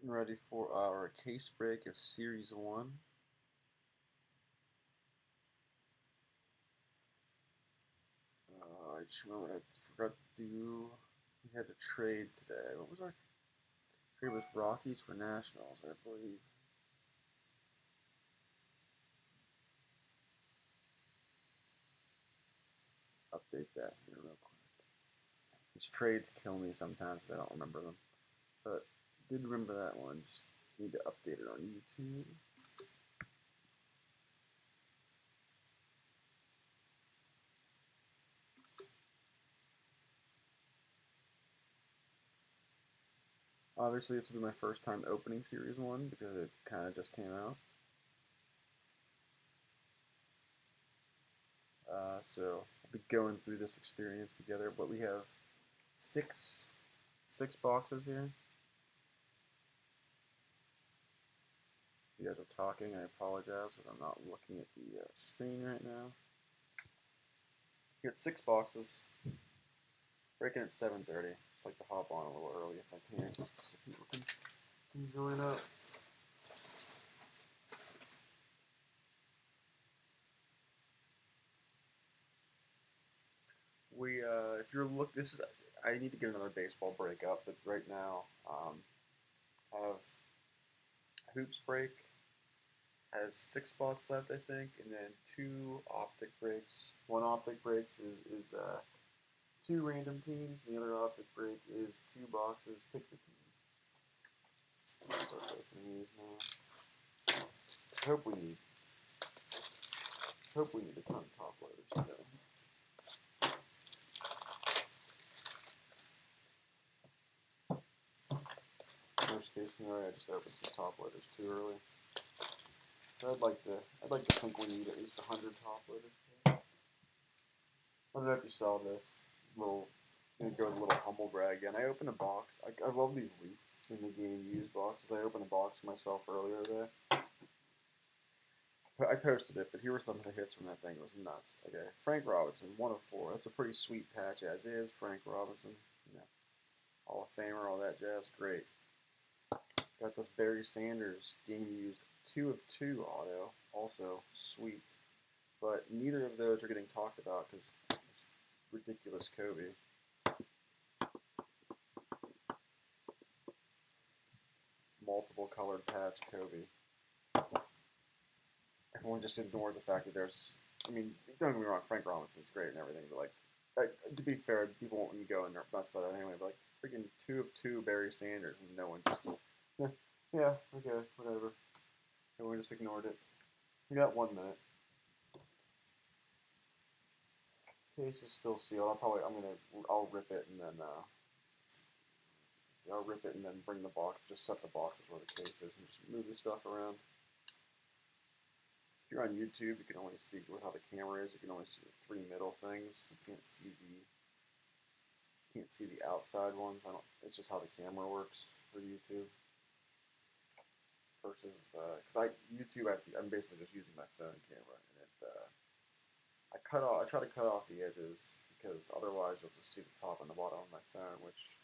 Getting ready for our case break of Series 1. I just remembered I forgot to do. We had to trade today. What was our trade? Was Rockies for Nationals, I believe. Update that here real quick. These trades kill me sometimes because I don't remember them. But did remember that one. Just need to update it on YouTube. Obviously, this will be my first time opening Series 1 because it kind of just came out. So I'll be going through this experience together. But we have six boxes here. If you guys are talking, I apologize if I'm not looking at the screen right now. We got 6 boxes. Breaking at 7:30. Just like to hop on a little early if I can, so people can join up. If you're I need to get another baseball break up, but right now, I have Hoops break has 6 spots left, I think, and then 2 optic breaks. One optic breaks is 2 random teams, and the other optic break is 2 boxes. Pick your team. Start opening these now. Hope we need a ton of top loaders today. Worst case scenario, I just opened some top loaders too early. So I'd like to think we need at least 100 top loaders today. I don't know if you saw this little. I'm gonna go with a little humble brag again. I opened a box. I love these Leaf in the game used boxes. I opened a box for myself earlier today. I posted it, but here were some of the hits from that thing. It was nuts. Okay, Frank Robinson, 1 of 4. That's a pretty sweet patch as is. Frank Robinson, you know, Hall of Famer, all that jazz. Great. Got this Barry Sanders game used 2 of 2 auto. Also sweet. But neither of those are getting talked about because it's ridiculous Kobe. Multiple colored patch Kobe. Everyone just ignores the fact that there's. I mean, don't get me wrong, Frank Robinson's great and everything, but to be fair, people won't go nuts about that anyway. But like, freaking 2 of 2 Barry Sanders, and no one just. Yeah, okay, whatever. Everyone just ignored it. We got 1 minute. Case is still sealed. I'll rip it and then. See, I'll rip it and then bring the box. Just set the boxes where the case is and just move the stuff around. If you're on YouTube, you can only see how the camera is. You can only see the 3 middle things. You can't see the outside ones. It's just how the camera works for YouTube. Versus, because YouTube, I'm basically just using my phone camera, and I try to cut off the edges because otherwise you'll just see the top and the bottom of my phone, which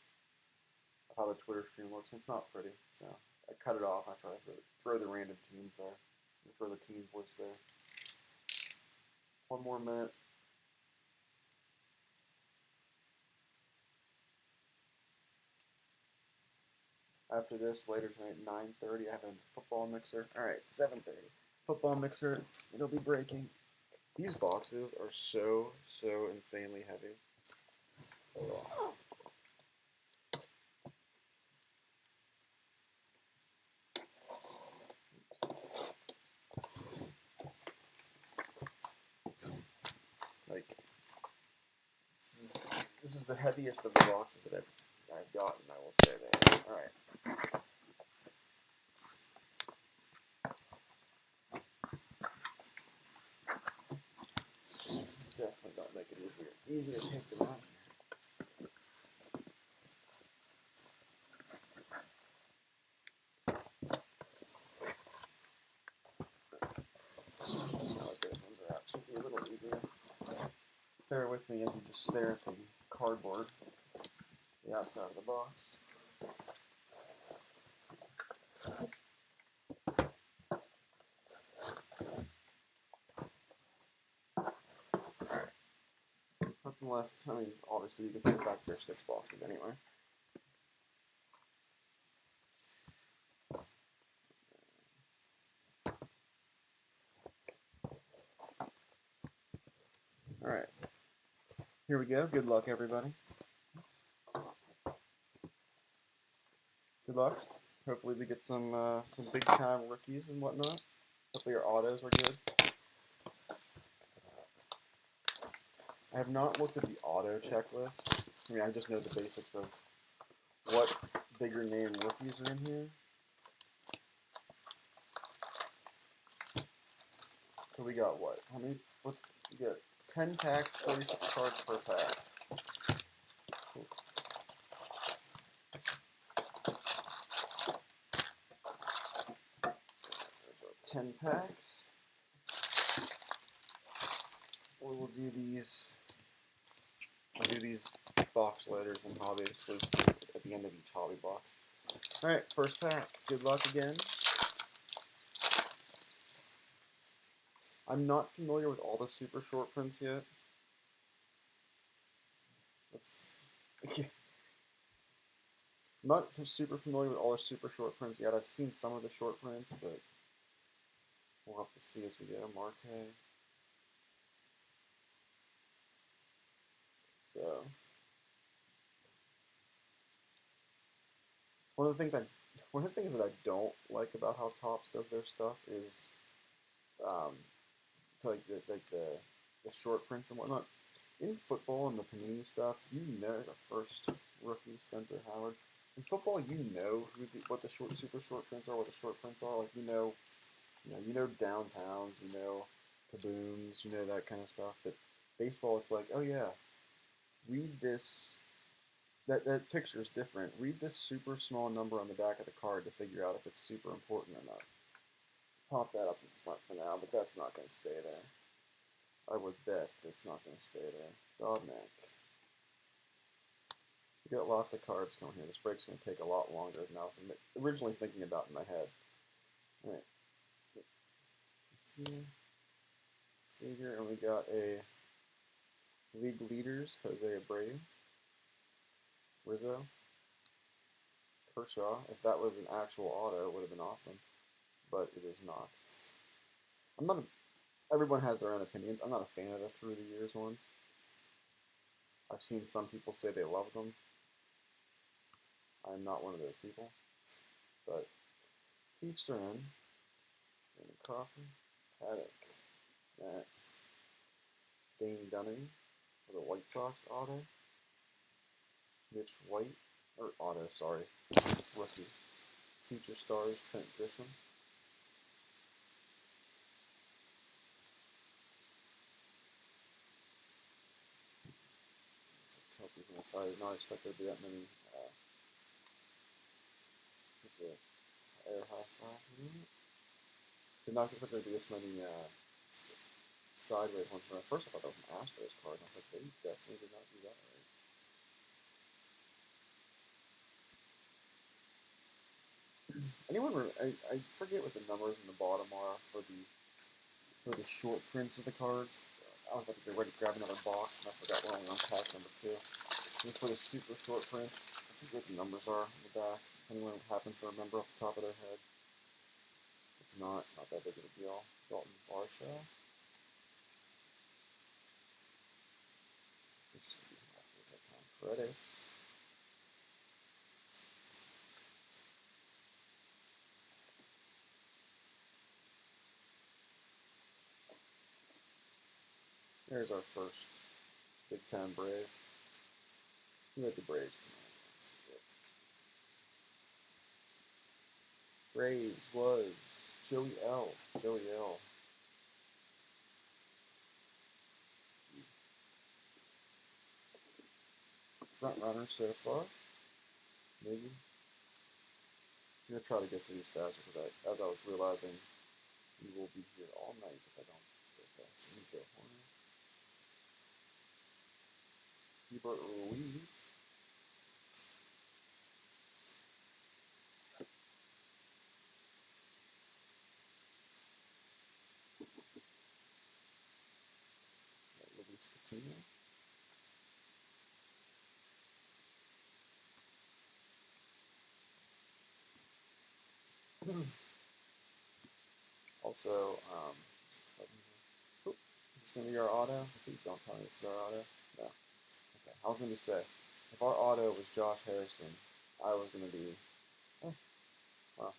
of how the Twitter stream looks. It's not pretty, so I cut it off. I try to throw the random teams there. Throw the teams list there. 1 more minute. After this, later tonight, 9:30, I have a football mixer. All right, 7:30. Football mixer. It'll be breaking. These boxes are so insanely heavy. Like, this is the heaviest of the boxes that I've gotten, I will say that. All right. Definitely don't make it easy to take them out. Should be a little easier. Bear with me as you just stare at the cardboard, the outside of the box. Nothing left. I mean, obviously you can see the fact there's 6 boxes anyway. Alright. Here we go. Good luck, everybody. Good luck. Hopefully we get some big time rookies and whatnot. Hopefully your autos are good. I have not looked at the auto checklist. I mean, I just know the basics of what bigger name rookies are in here. So we got what? How many? What? We got 10 packs, 46 cards per pack. Cool. There's our 10 packs. We will do these. I'll do these box letters and hobby exclusives at the end of each hobby box. Alright, first pack. Good luck again. I'm not familiar with all the super short prints yet. I'm not super familiar with all the super short prints yet. I've seen some of the short prints, but we'll have to see as we go. Marte. So one of the things that I don't like about how Topps does their stuff is to like the short prints and whatnot. In football and the Panini stuff, you know the first rookie, Spencer Howard. In football, you know what the super short prints are, what the short prints are. Like you know downtowns, you know kabooms, you know that kind of stuff. But baseball, it's like, oh yeah, read this. That picture is different. Read this super small number on the back of the card to figure out if it's super important or not. Pop that up in front for now, but that's not going to stay there. I would bet it's not going to stay there. Dobnak. We got lots of cards coming here. This break's going to take a lot longer than I was originally thinking about in my head. Alright. Savior, and we got a League Leaders, Jose Abreu. Rizzo. Kershaw. If that was an actual auto, it would have been awesome. But it is not. Everyone has their own opinions. I'm not a fan of the through the years ones. I've seen some people say they love them. I'm not one of those people. But to each their own. Brandon Crawford. Paddock. That's Dane Dunning for the White Sox auto. Mitch White. Or auto, sorry. Rookie. Future Stars, Trent Grisham. I did not expect there to be that many. Air high five. Did not expect there to be this many sideways ones. At first, I thought that was an Astros card, and I was like, they definitely did not do that right. I forget what the numbers in the bottom are for the short prints of the cards. I was about to get ready to grab another box, and I forgot we're only on pack number 2. And for the super short print, I think what the numbers are in the back. If anyone happens to remember off the top of their head. If not that big of a deal. Dalton Varsho. Is that Tom Paredes? There's our first big time Brave. Who had the Braves tonight? Braves was Joey L. Front runner so far. Maybe. I'm going to try to get through these faster because as I was realizing, we will be here all night if I don't go faster. Nico Horner. Hubert Ruiz. Nicholas Patino. Also, is this going to be our auto? Please don't tell me this is our auto. No. Okay, I was going to say, if our auto was Josh Harrison, I was going to be, oh, wow.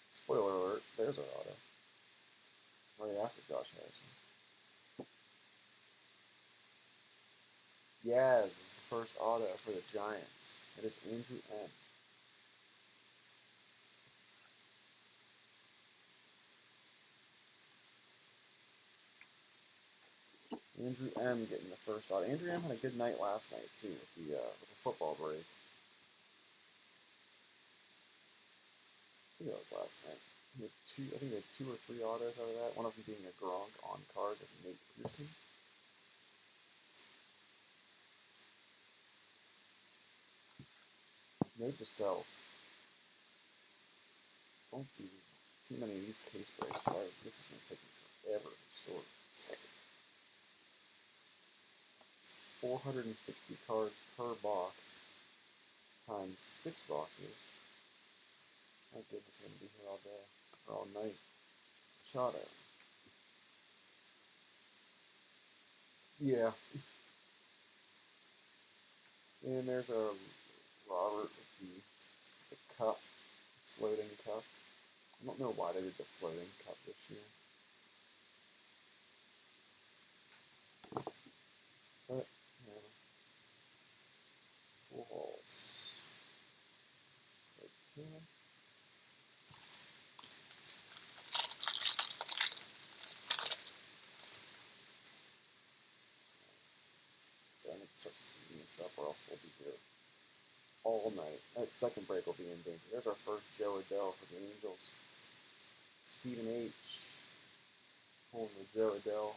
Spoiler alert, there's our auto. Right after Josh Harrison. Yaz is the first auto for the Giants. It is Andrew M. Andrew M. getting the first auto. Andrew M. had a good night last night too with the football break. I think that was last night. He had two. I think he had 2 or 3 autos out of that. One of them being a Gronk on card of Nate Pearson. Note to self: don't do too many of these case breaks. This is going to take me forever to sort. 460 cards per box times 6 boxes. My goodness, I'm going to be here all day or all night. Machado. Yeah. And there's a Robert with the cup, floating cup. I don't know why they did the floating cup this year. But, yeah. Pujols. Right here. So I need to start speeding this up or else we'll be here all night. That second break will be in danger. There's our first Joe Adell for the Angels. Stephen H. Pulling the Joe Adell.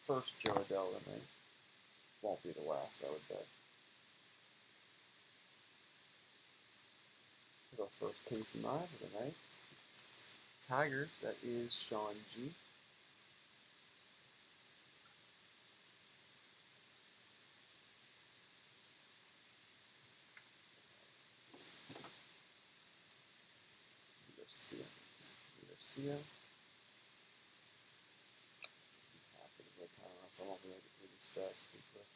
First Joe Adell in there. Won't be the last, I would bet. Here's our first Casey Mize of the night. Tigers, that is Sean G. Garcia. Half of these at a time, so I won't be able to get through these stacks too quick.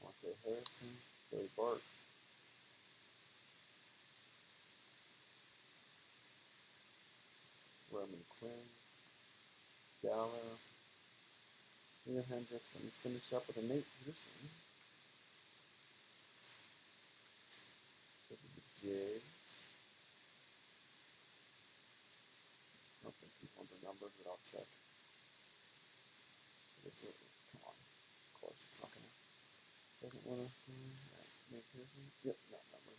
Monte Harrison, Joey Bart. Roman Quinn, Gallo, Leon Hendricks, and finish up with a Nate Pearson. For the Jays. I don't think these ones are numbered, but I'll check. So this is, come on. Of course, it's not gonna. Doesn't wanna. Nate Pearson. Yep, not numbered.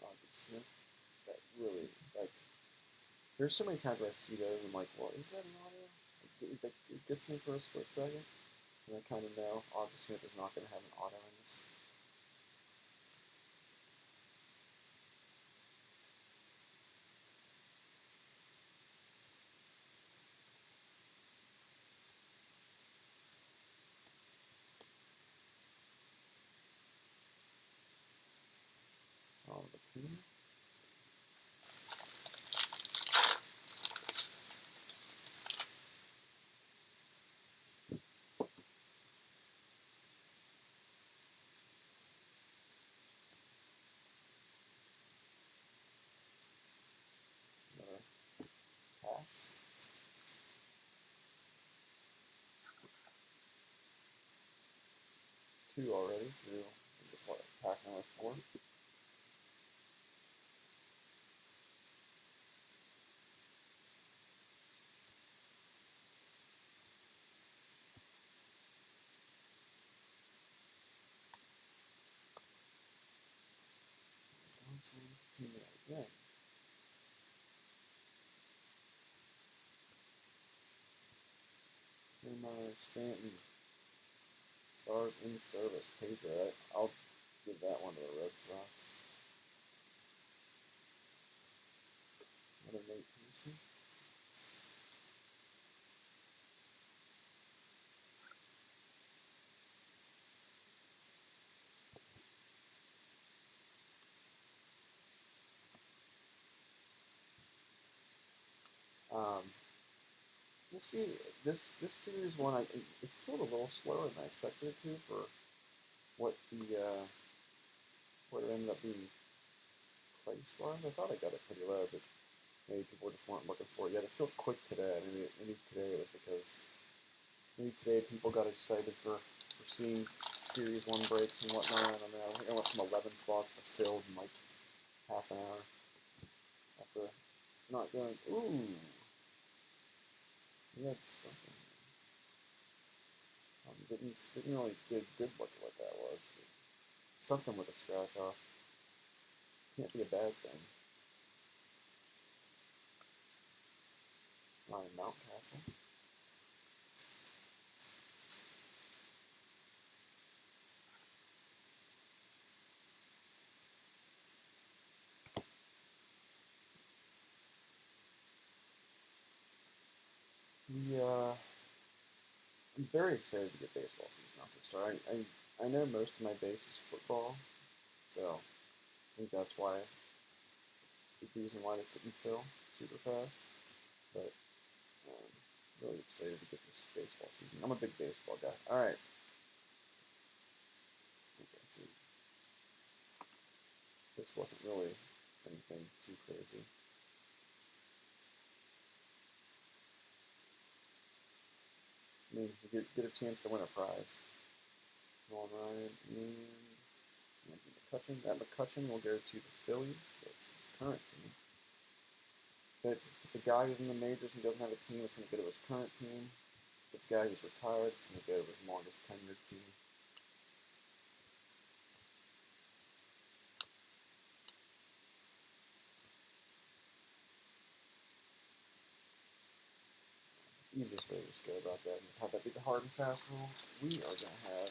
Ozzie Smith. That really, like, there's so many times where I see those and I'm like, well, is that an auto? It gets me for a split second. And I kind of know Ozzie Smith is not going to have an auto in this. The Puma. Another Cash. Two already. Two. Just what? Pack number 4. Team again. Kiermaier, Stanton, stars in service. Pedro. I'll give that one to the Red Sox. Another Nate Pearson. We'll see. This series one, it felt a little slower than I expected it to for what what it ended up being price wise. I thought I got it pretty low, but maybe people just weren't looking for it yet. It felt quick today. Maybe today it was because maybe today people got excited for seeing series one breaks and whatnot. I mean, I think I went from 11 spots to filled in like half an hour after not going. Ooh, that's something. Didn't really get a good look at what that was. But something with a scratch off. Can't be a bad thing. Ryan Mountcastle. I'm very excited to get baseball season up to start. I know most of my base is football, so I think that's why the reason why this didn't fill super fast. But really excited to get this baseball season. I'm a big baseball guy. All right. Okay, so this wasn't really anything too crazy. I mean, you get a chance to win a prize. Nolan Ryan and Anthony McCutchen. That McCutchen will go to the Phillies. That's his current team. If it's a guy who's in the majors and doesn't have a team, it's going to go to his current team. If it's a guy who's retired, it's going to go to his longest tenured team. Easiest way to just go about that and just have that be the hard and fast rule. We are going to have,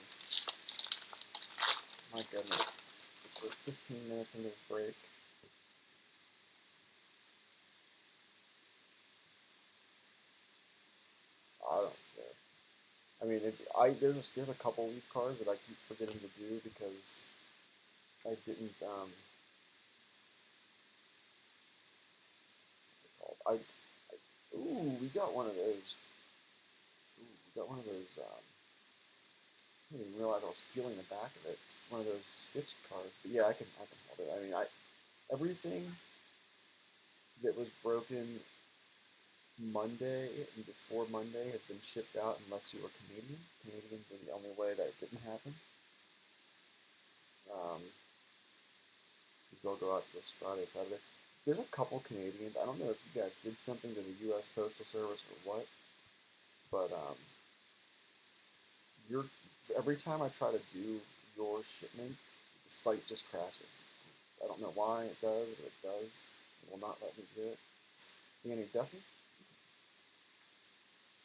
my goodness, we're 15 minutes into this break. I don't care. I mean, there's a couple leaf cards that I keep forgetting to do because I didn't what's it called? Ooh, we got one of those. Ooh, we got one of those. I didn't even realize I was feeling the back of it. One of those stitched cards. But yeah, I can hold it. I mean, everything that was broken Monday and before Monday has been shipped out unless you were Canadian. Canadians are the only way that it didn't happen. Because they'll go out this Friday, Saturday. There's a couple Canadians. I don't know if you guys did something to the U.S. Postal Service or what, but every time I try to do your shipment, the site just crashes. I don't know why it does, but it does. It will not let me do it. Danny Duffy?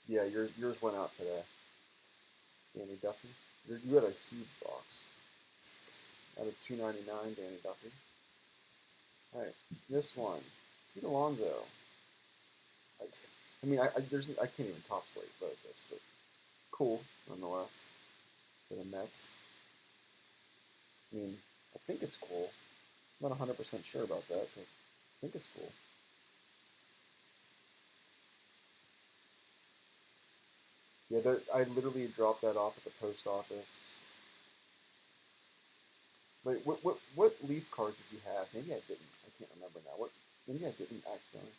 Yeah, yours went out today. Danny Duffy? You had a huge box. Out of $2.99, Danny Duffy. Alright, this one. Pete Alonso. I can't even top slate vote this, but cool, nonetheless. For the Mets. I mean, I think it's cool. I'm not 100% sure about that, but I think it's cool. Yeah, I literally dropped that off at the post office. Wait, what leaf cards did you have? Maybe I didn't. I can't remember now. Maybe I didn't actually.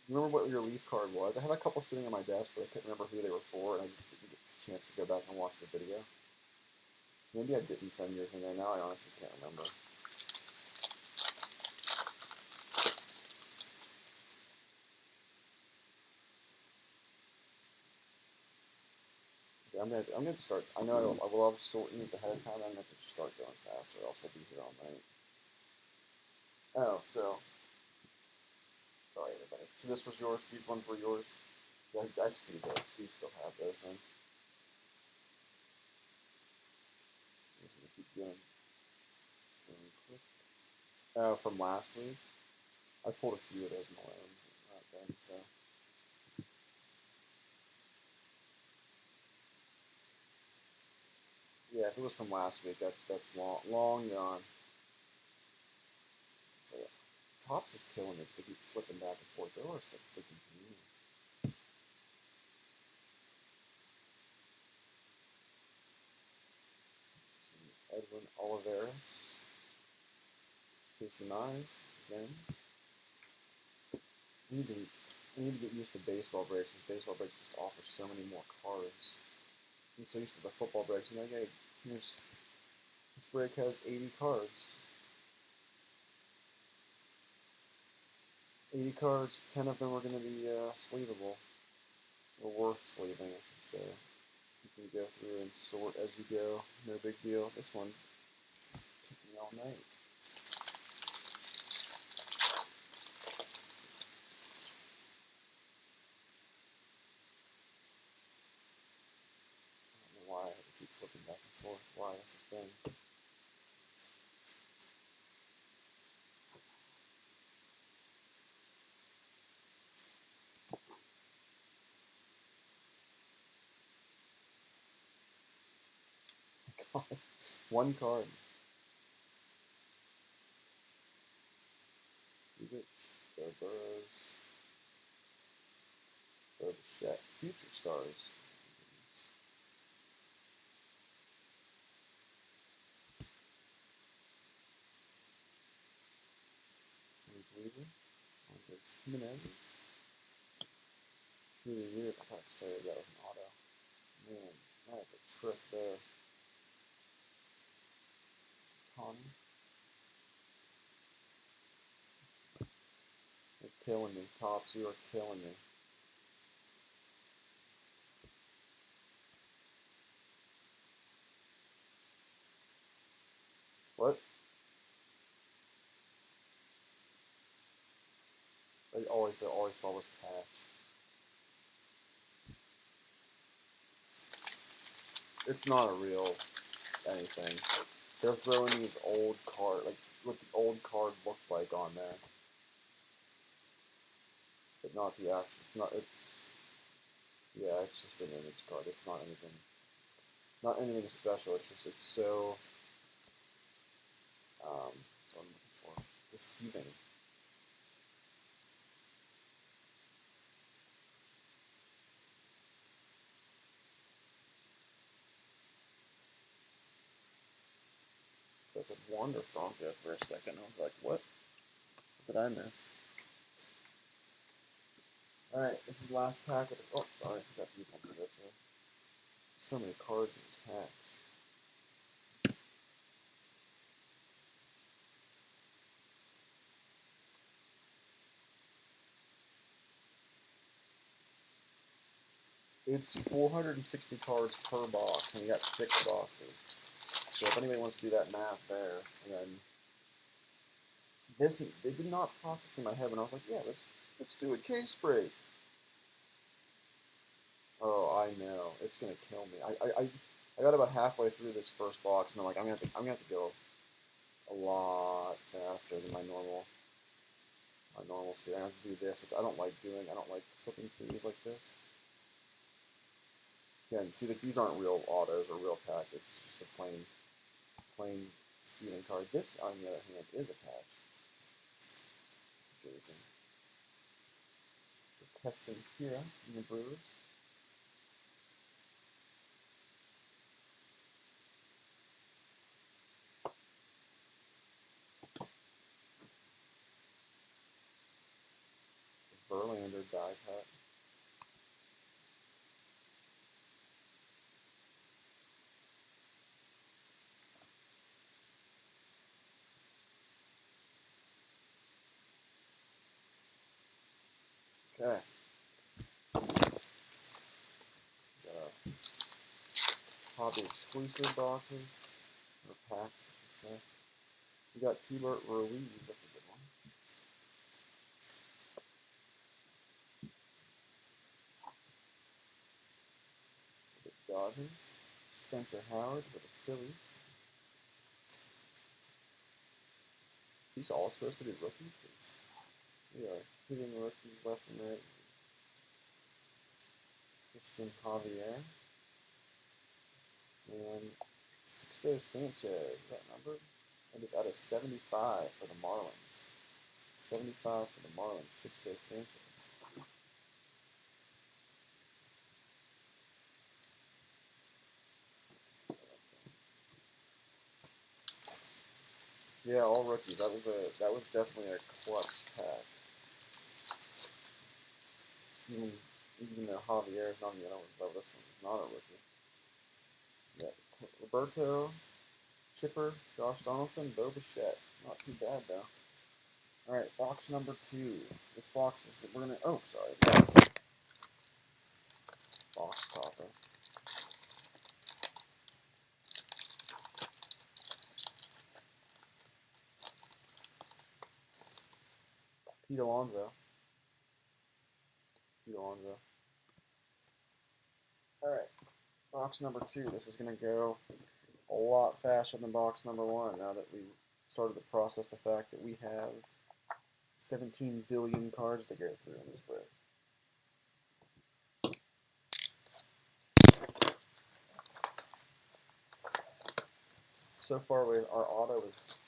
Remember what your leaf card was? I had a couple sitting on my desk that I couldn't remember who they were for, and I just didn't get the chance to go back and watch the video. So maybe I didn't send yours in there. Now I honestly can't remember. Okay, I'm gonna start. I know I will have sorting these ahead of time. I'm gonna start going fast, or else we'll be here all night. Oh, so sorry everybody. So this was yours. These ones were yours. I still have those. And I'm gonna keep going quick. From last week, I pulled a few of those Malones then. So yeah, if it was from last week, that's long gone. So Topps is killing me because they keep flipping back and forth. They're always like freaking mean. Edwin Olivares, Casey Mize again. I need to get used to baseball breaks. Baseball breaks just offer so many more cards. I'm so used to the football breaks. And like, hey, here's this break has 80 cards. 80 cards. 10 of them are going to be sleevable, or worth sleeving, I should say. You can go through and sort as you go. No big deal. This one took me all night. Why I have to keep flipping back and forth. Why that's a thing. God. One card. Joe Burrows. Bichette. Future Stars. Weaver. Andres Jimenez. Through the years, I thought say that was an auto. Man, that is a trick there. Tawny. You're killing me, Topps. You are killing me. What? I always saw this patch. It's not a real anything. They're throwing these old card, like what the old card looked like on there, but not the actual. It's not. It's yeah. It's just an image card. It's not anything special. It's just it's so what's what I'm looking for, deceiving. That's a Wander Franco for a second. I was like, what did I miss? Alright, this is the last pack of the. Oh, sorry, I got these ones to go through. So many cards in these packs. It's 460 cards per box, and you got 6 boxes. So if anybody wants to do that math there, and then this, they did not process in my head when I was like, yeah, let's do a case break. Oh, I know, it's gonna kill me. I got about halfway through this first box, and I'm like, I'm gonna have to go a lot faster than my normal speed. I have to do this, which I don't like doing. I don't like flipping through like this. Again, see that these aren't real autos or real packs. It's just a plain deceiving card. This, on the other hand, is a patch. Jersey. Keston Hiura in the Brewers. Verlander die cut. Okay. Got our hobby exclusive boxes, or packs, I should say. We got Keibert Ruiz, that's a good one. Dodgers. Spencer Howard for the Phillies. These all supposed to be rookies? Because we are hitting rookies left and right. Christian Javier. And Sixto Sanchez, is that number? That is out of 75 for the Marlins. 75 for the Marlins, Sixto Sanchez. Yeah, all rookies. That was definitely a clutch pack. Even though Javier is not on the other ones, though, this one is not a rookie. Yeah, Roberto, Chipper, Josh Donaldson, Bo Bichette. Not too bad though. All right, box number 2. This box is we're gonna. Oh, sorry. Box topper. Pete Alonso. All right, box number 2. This is gonna go a lot faster than box number 1. Now that we started to process the fact that we have 17 billion cards to go through in this break. So far, our auto is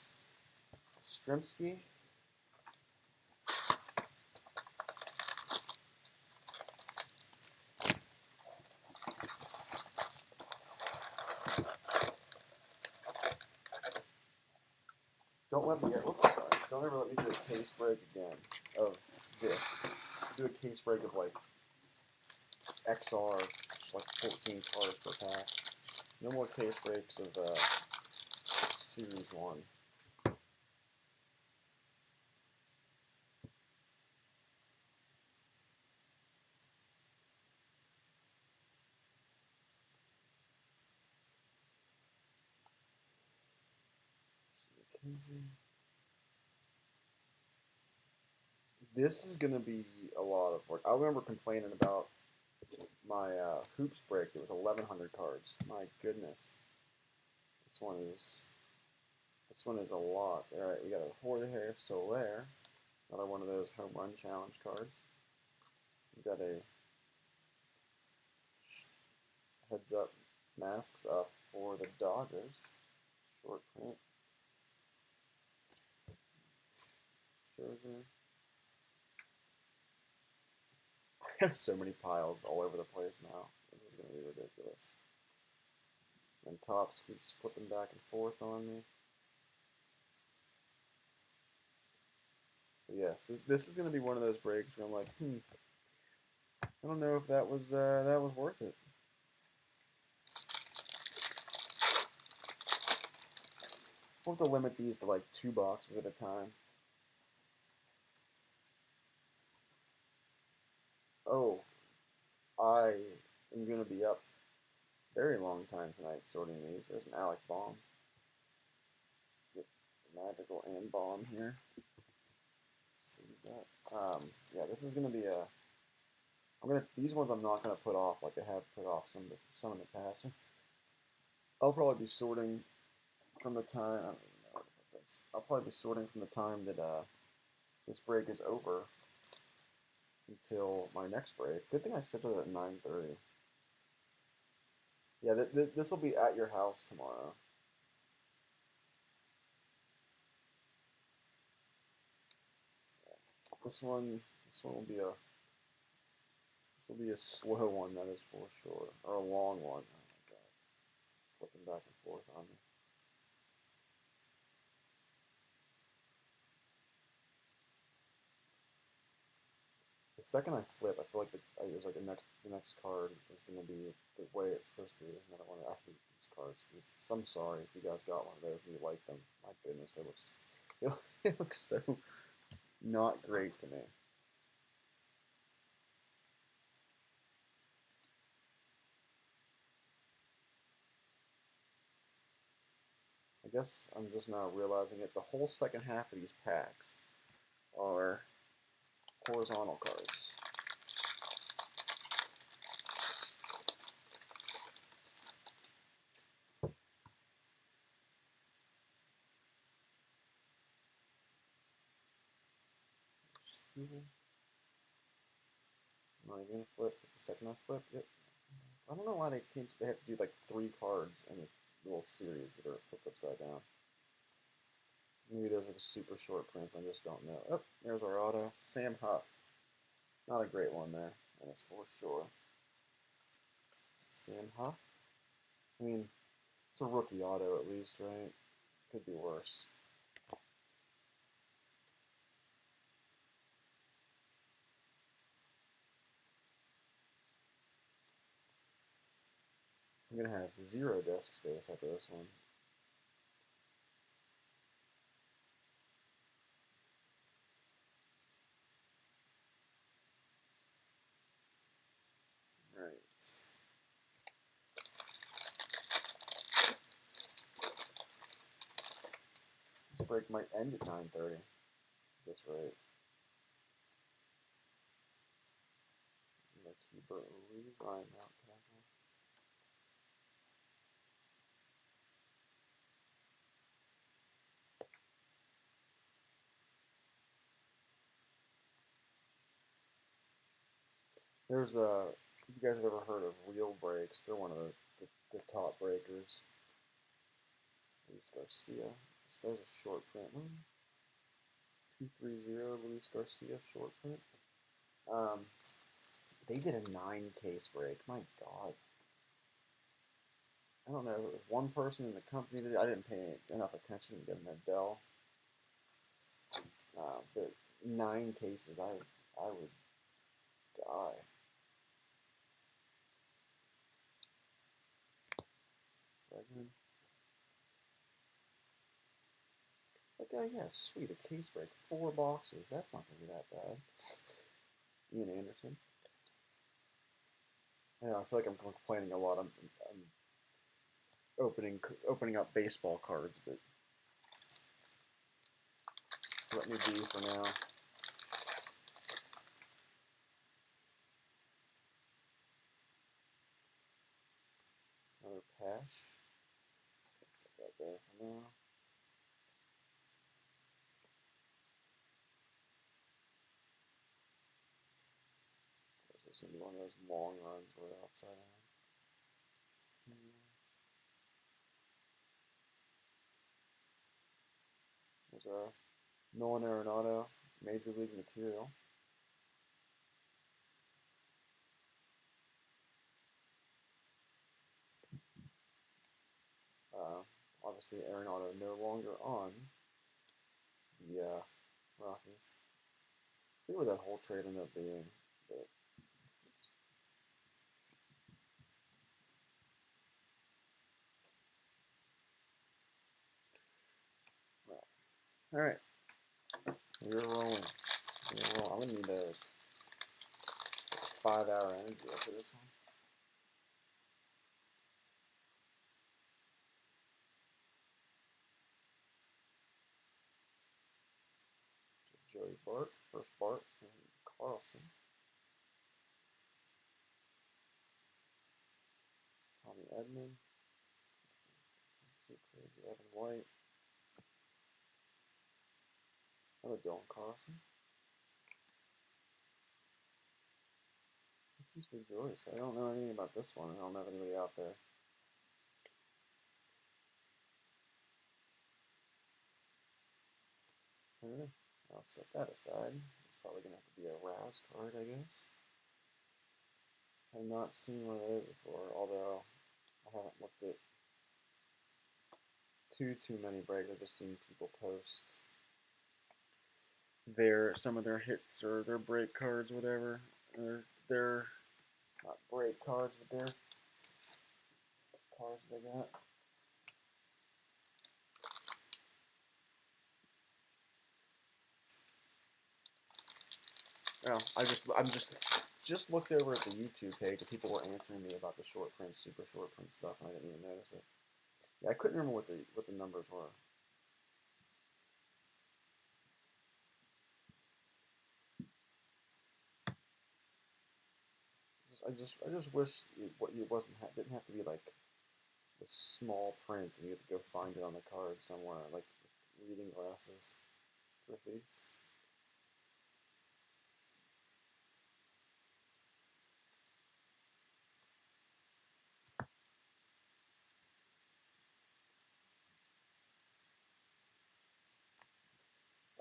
Strzemski. Don't let me get. Oops, sorry. Don't ever let me do a case break again of this. Do a case break of like XR, like 14 cards per pack. No more case breaks of Series 1. This is going to be a lot of work. I remember complaining about my hoops break. It was 1,100 cards. My goodness. This one is a lot. All right, we got a Jorge Soler. Another one of those home run challenge cards. We got a heads up, masks up for the Dodgers. Short print. Scherzer. I have so many piles all over the place now. This is going to be ridiculous. And Topps keeps flipping back and forth on me. But yes, this is going to be one of those breaks where I'm like, I don't know if that was worth it. We'll have to limit these to like 2 boxes at a time. Oh, I am going to be up very long time tonight sorting these. There's an Alec Bohm. Get Magical and Bomb here. See that. Yeah, this is going to be a. These ones I'm not going to put off like I have put off some in the past. I'll probably be sorting from the time. I don't even know what to put this. I'll probably be sorting from the time that this break is over until my next break. Good thing I set it at 9:30. Yeah, this will be at your house tomorrow. This one will be a slow one, that is for sure, or a long one. Oh my god, flipping back and forth on me. The second I flip, I feel like there's like the next card is going to be the way it's supposed to be. And I hate these cards. I'm sorry if you guys got one of those and you like them. My goodness, it looks so not great to me. I guess I'm just now realizing it. The whole second half of these packs are horizontal cards. approval. Am I gonna flip? Is the second one flip? Yep. I don't know why they can't. They have to do like 3 cards in a little series that are flipped upside down. Maybe those are the super short prints. I just don't know. Oh, there's our auto. Sam Huff. Not a great one there. And it's for sure. Sam Huff. I mean, it's a rookie auto at least, right? Could be worse. I'm going to have 0 desk space after this one. Right. This break might end at 9:30. That's right. Keeper Louise Ryan Mountcastle. There's if you guys have ever heard of Real Breaks, they're one of the top breakers. Luis Garcia. There's a short print one. 230 Luis Garcia short print. They did a 9 case break. My God. I don't know. One person in the company that I didn't pay enough attention to get an Adele. But 9 cases, I would die. Bregman. It's like, oh yeah, sweet, a case break, 4 boxes. That's not gonna be that bad. Ian Anderson. I know, I feel like I'm complaining a lot. I'm opening up baseball cards, but let me be for now. Another Pash. Set that there for now. This is one of those long runs where they're upside down. There's a Nolan Arenado, Major League material. Obviously, Arenado no longer on the Rockies. I forget where that whole trade ended up being, but all right, we're rolling. I'm gonna need a 5-hour energy after this one. Joey Bart, first Bart, and Carlson. Tommy Edman. Too crazy. Evan White. Another Dylan Carlson. Who's Joyce? I don't know anything about this one. I don't have anybody out there. Alright, I'll set that aside. It's probably going to have to be a Raz card, I guess. I've not seen one of those before, although I haven't looked at too many breaks. I've just seen people post some of their hits or their break cards, whatever. Or their not break cards, but their cards they got. Well, I'm just looked over at the YouTube page and people were answering me about the short print, super short print stuff, and I didn't even notice it. Yeah, I couldn't remember what the numbers were. I just wish it didn't have to be like the small print and you have to go find it on the card somewhere, like reading glasses for face.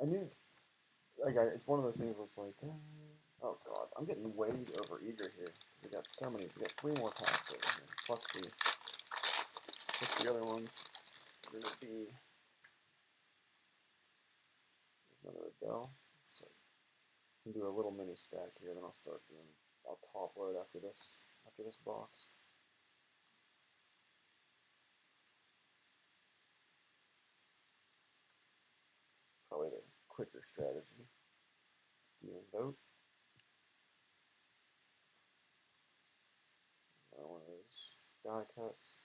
I knew, it's one of those things where it's like, oh god, I'm getting way over eager here. We got 3 more packs over here, plus the other ones. We're gonna be another Adele. So I can do a little mini stack here, then I'll top load after this box. Probably the quicker strategy. Steven Vogt. Another one of those die cuts.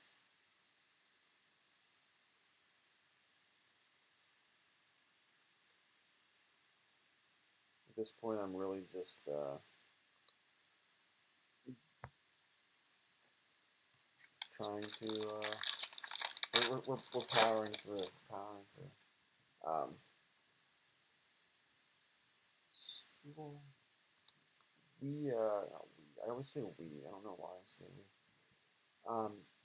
At this point, I'm really just trying to. We're powering through. Well, I always say we. I don't know why I say we.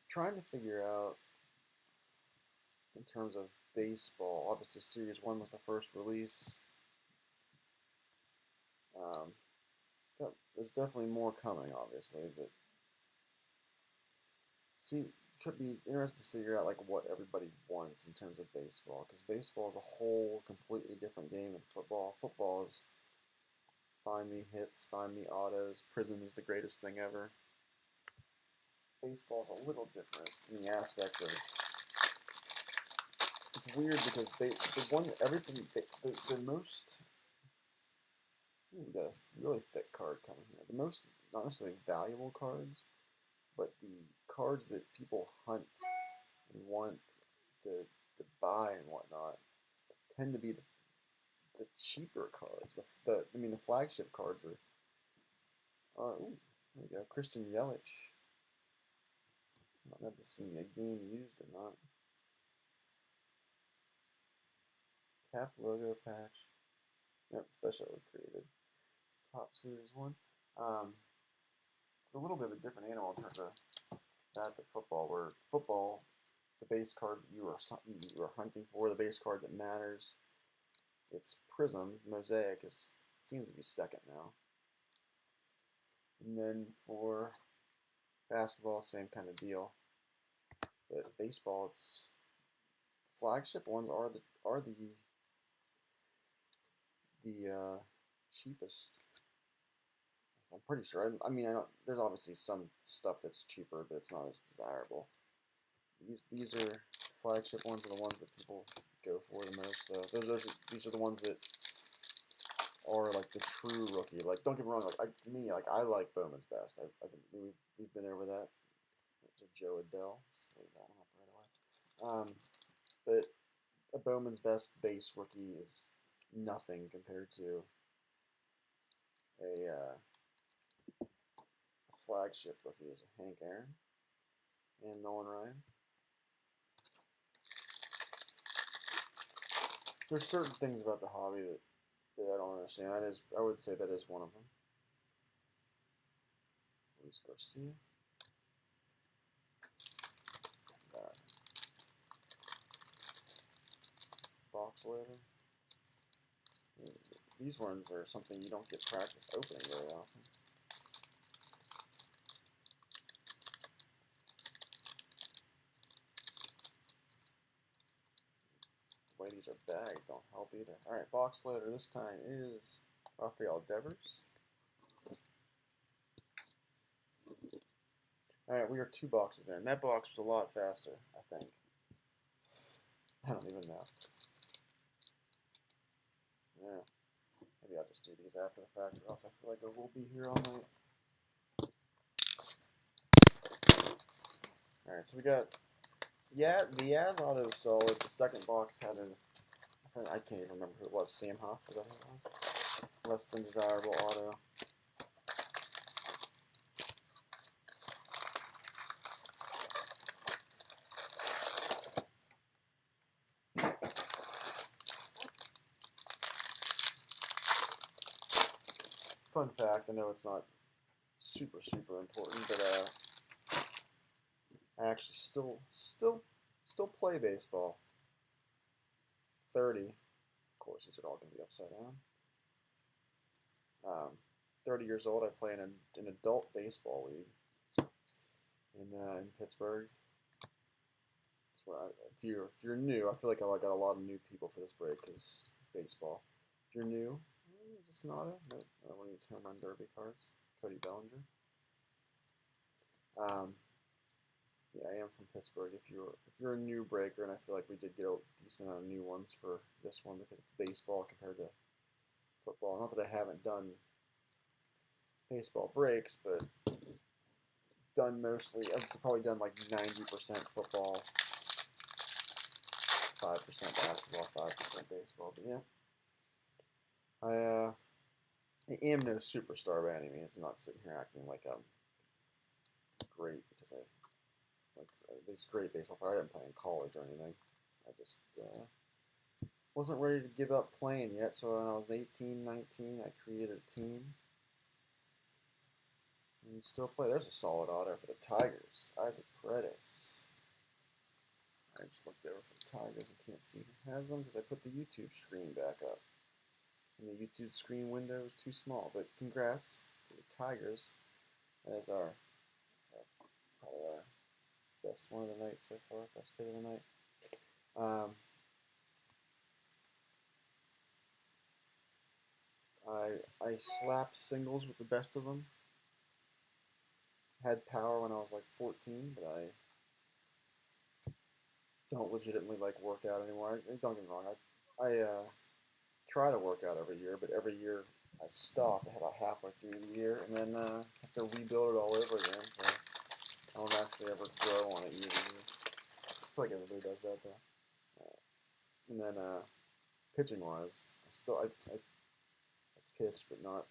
Trying to figure out in terms of baseball. Obviously, Series 1 was the first release. There's definitely more coming, obviously, but should be interested to figure out like what everybody wants in terms of baseball, because baseball is a whole completely different game than football. Football is find me hits, find me autos. Prism is the greatest thing ever. Baseball is a little different in the aspect of it's weird because the most we got a really thick card coming here. The most not necessarily valuable cards, but the cards that people hunt and want to buy and whatnot tend to be the cheaper cards. The flagship cards are ooh, there we go. Christian Yelich. I don't know if this is a game used or not. Cap logo patch. Yep, specially created. Top Series 1. It's a little bit of a different animal in terms of that to football, where football, the base card that you are hunting for, the base card that matters. It's Prism. Mosaic seems to be second now. And then for basketball, same kind of deal. But baseball, it's the flagship ones are the cheapest. I'm pretty sure. I mean, there's obviously some stuff that's cheaper, but it's not as desirable. These are flagship ones are the ones that people go for the most. So these are the ones that are like the true rookie. Like, don't get me wrong. Like I like Bowman's Best. I think we've been over that. There's a Joe Adele. Let's leave that one up right away. But a Bowman's Best base rookie is nothing compared to a flagship rookie is Hank Aaron and Nolan Ryan. There's certain things about the hobby that I don't understand. I would say that is one of them. Luis Garcia. Box later. These ones are something you don't get practice opening very often. The way these are bagged don't help either. Alright, box letter this time is Rafael Devers. Alright, we are 2 boxes in. That box was a lot faster, I think. I don't even know. Yeah. Maybe I'll just do these after the fact, or else I feel like I will be here all night. Alright, so we got the Yaz auto is solid. The second box had I can't even remember who it was. Sam Huff, is that who it was? Less than desirable auto. Fun fact, I know it's not super important, but I actually still play baseball. 30. course, these are all going to be upside down. 30 years old. I play in an adult baseball league in Pittsburgh. That's where if you're new, I feel like I got a lot of new people for this break because baseball. If you're new, is this an auto? No, one of these home run derby cards. Cody Bellinger. Yeah, I am from Pittsburgh. If you're a new breaker, and I feel like we did get a decent amount of new ones for this one because it's baseball compared to football. Not that I haven't done baseball breaks, but done mostly. I've probably done like 90% football, 5% basketball, 5% baseball. But yeah, I am no superstar by any means. I'm not sitting here acting like I'm great because I like this great baseball player. I didn't play in college or anything. I just wasn't ready to give up playing yet. So when I was 18, 19, I created a team. And still play. There's a solid auto for the Tigers. Isaac Paredes. I just looked over for the Tigers and can't see who has them because I put the YouTube screen back up. And the YouTube screen window is too small. But congrats to the Tigers. That is probably our best one of the night so far. Best hit of the night. I slapped singles with the best of them. Had power when I was like 14, but I don't legitimately like work out anymore. Don't get me wrong. I try to work out every year, but every year I stop about halfway through the year, and then have to rebuild it all over again. So I don't actually ever grow on it either. I feel like everybody does that though. And then pitching wise, I pitch, but not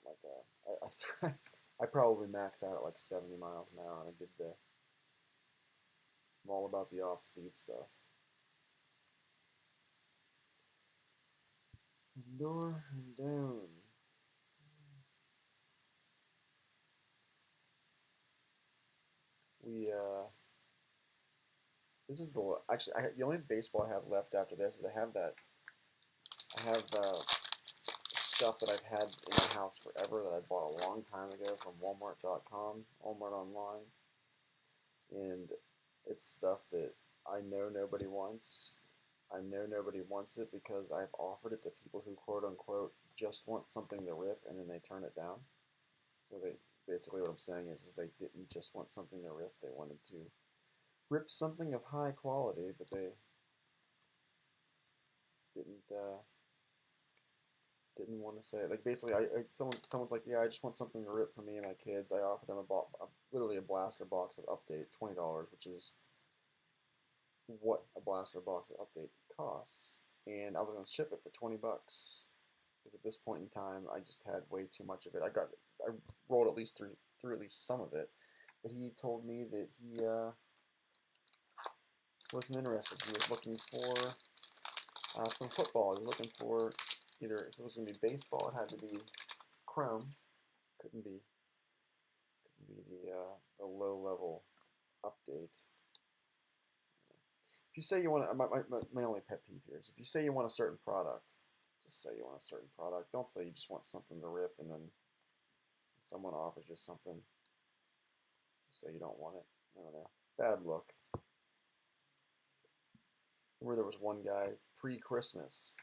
like I try. I probably max out at like 70 miles an hour, and I'm all about the off-speed stuff. Indoor and down. This is the only baseball I have left after this is I have stuff that I've had in the house forever that I bought a long time ago from Walmart.com, Walmart online, and it's stuff that I know nobody wants. I know nobody wants it because I've offered it to people who quote unquote just want something to rip and then they turn it down. So they basically what I'm saying is they didn't just want something to rip, they wanted to rip something of high quality, but they didn't want to say it. Like basically, someone's like, yeah, I just want something to rip for me and my kids. I offered them literally a blaster box of Update, $20, which is what a blaster box of Update costs, and I was going to ship it for $20 because at this point in time, I just had way too much of it. I rolled at least through at least some of it, but he told me that he wasn't interested. He was looking for some football. He was looking for either if it was going to be baseball, it had to be chrome. Couldn't be the low level Update. If you say you want to, my only pet peeve here is if you say you want a certain product, just say you want a certain product. Don't say you just want something to rip and then someone offers you something, you say you don't want it. I don't know. Bad look. Remember there was one guy pre-Christmas.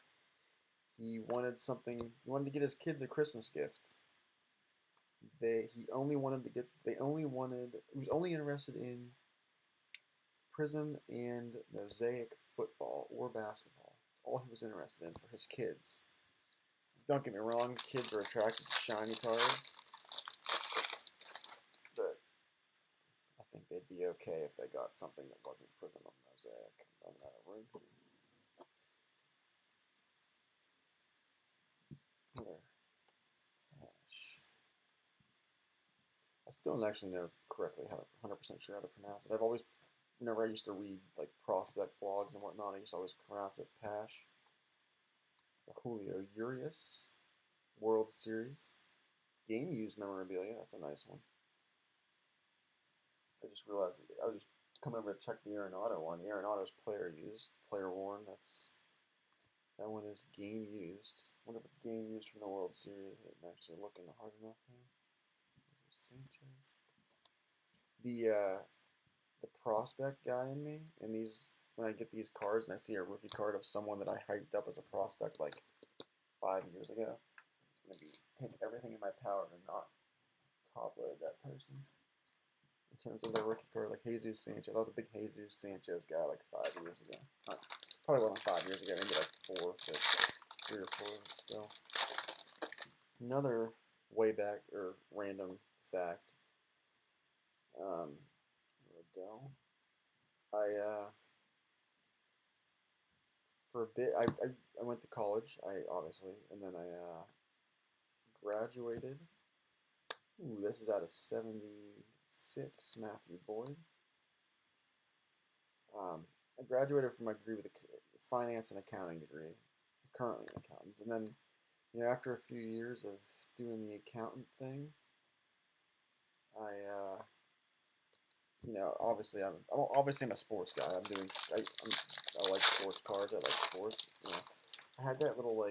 He wanted to get his kids a Christmas gift. He was only interested in Prism and Mosaic football or basketball. That's all he was interested in for his kids. Don't get me wrong, kids are attracted to shiny cars, but I think they'd be okay if they got something that wasn't Prism or Mosaic. I'm running out of room here. Hash. I still don't actually know correctly 100% sure how to pronounce it. Whenever I used to read like prospect blogs and whatnot, I used to always pronounce it Pash. Julio Urias, World Series. Game used memorabilia, that's a nice one. I just realized that I was just coming over to check the Arenado one. The Arenado's player used, player worn. That's That one is game used. I wonder if it's game used from the World Series. I'm actually looking hard enough here. Sanchez. The prospect guy in me, and these when I get these cards and I see a rookie card of someone that I hyped up as a prospect like 5 years ago, it's gonna be take everything in my power to not top load that person. In terms of their rookie card, like Jesus Sanchez, I was a big Jesus Sanchez guy like 5 years ago. Probably wasn't 5 years ago, maybe like 4, but 3 or 4 still. Another way back or random fact. Rodell. For a bit, I went to college, obviously, and then I graduated. Ooh, this is out of 76, Matthew Boyd. I graduated from my degree with a finance and accounting degree, currently an accountant. And then, after a few years of doing the accountant thing, I obviously I'm a sports guy. I like sports cards. I like sports. I had that little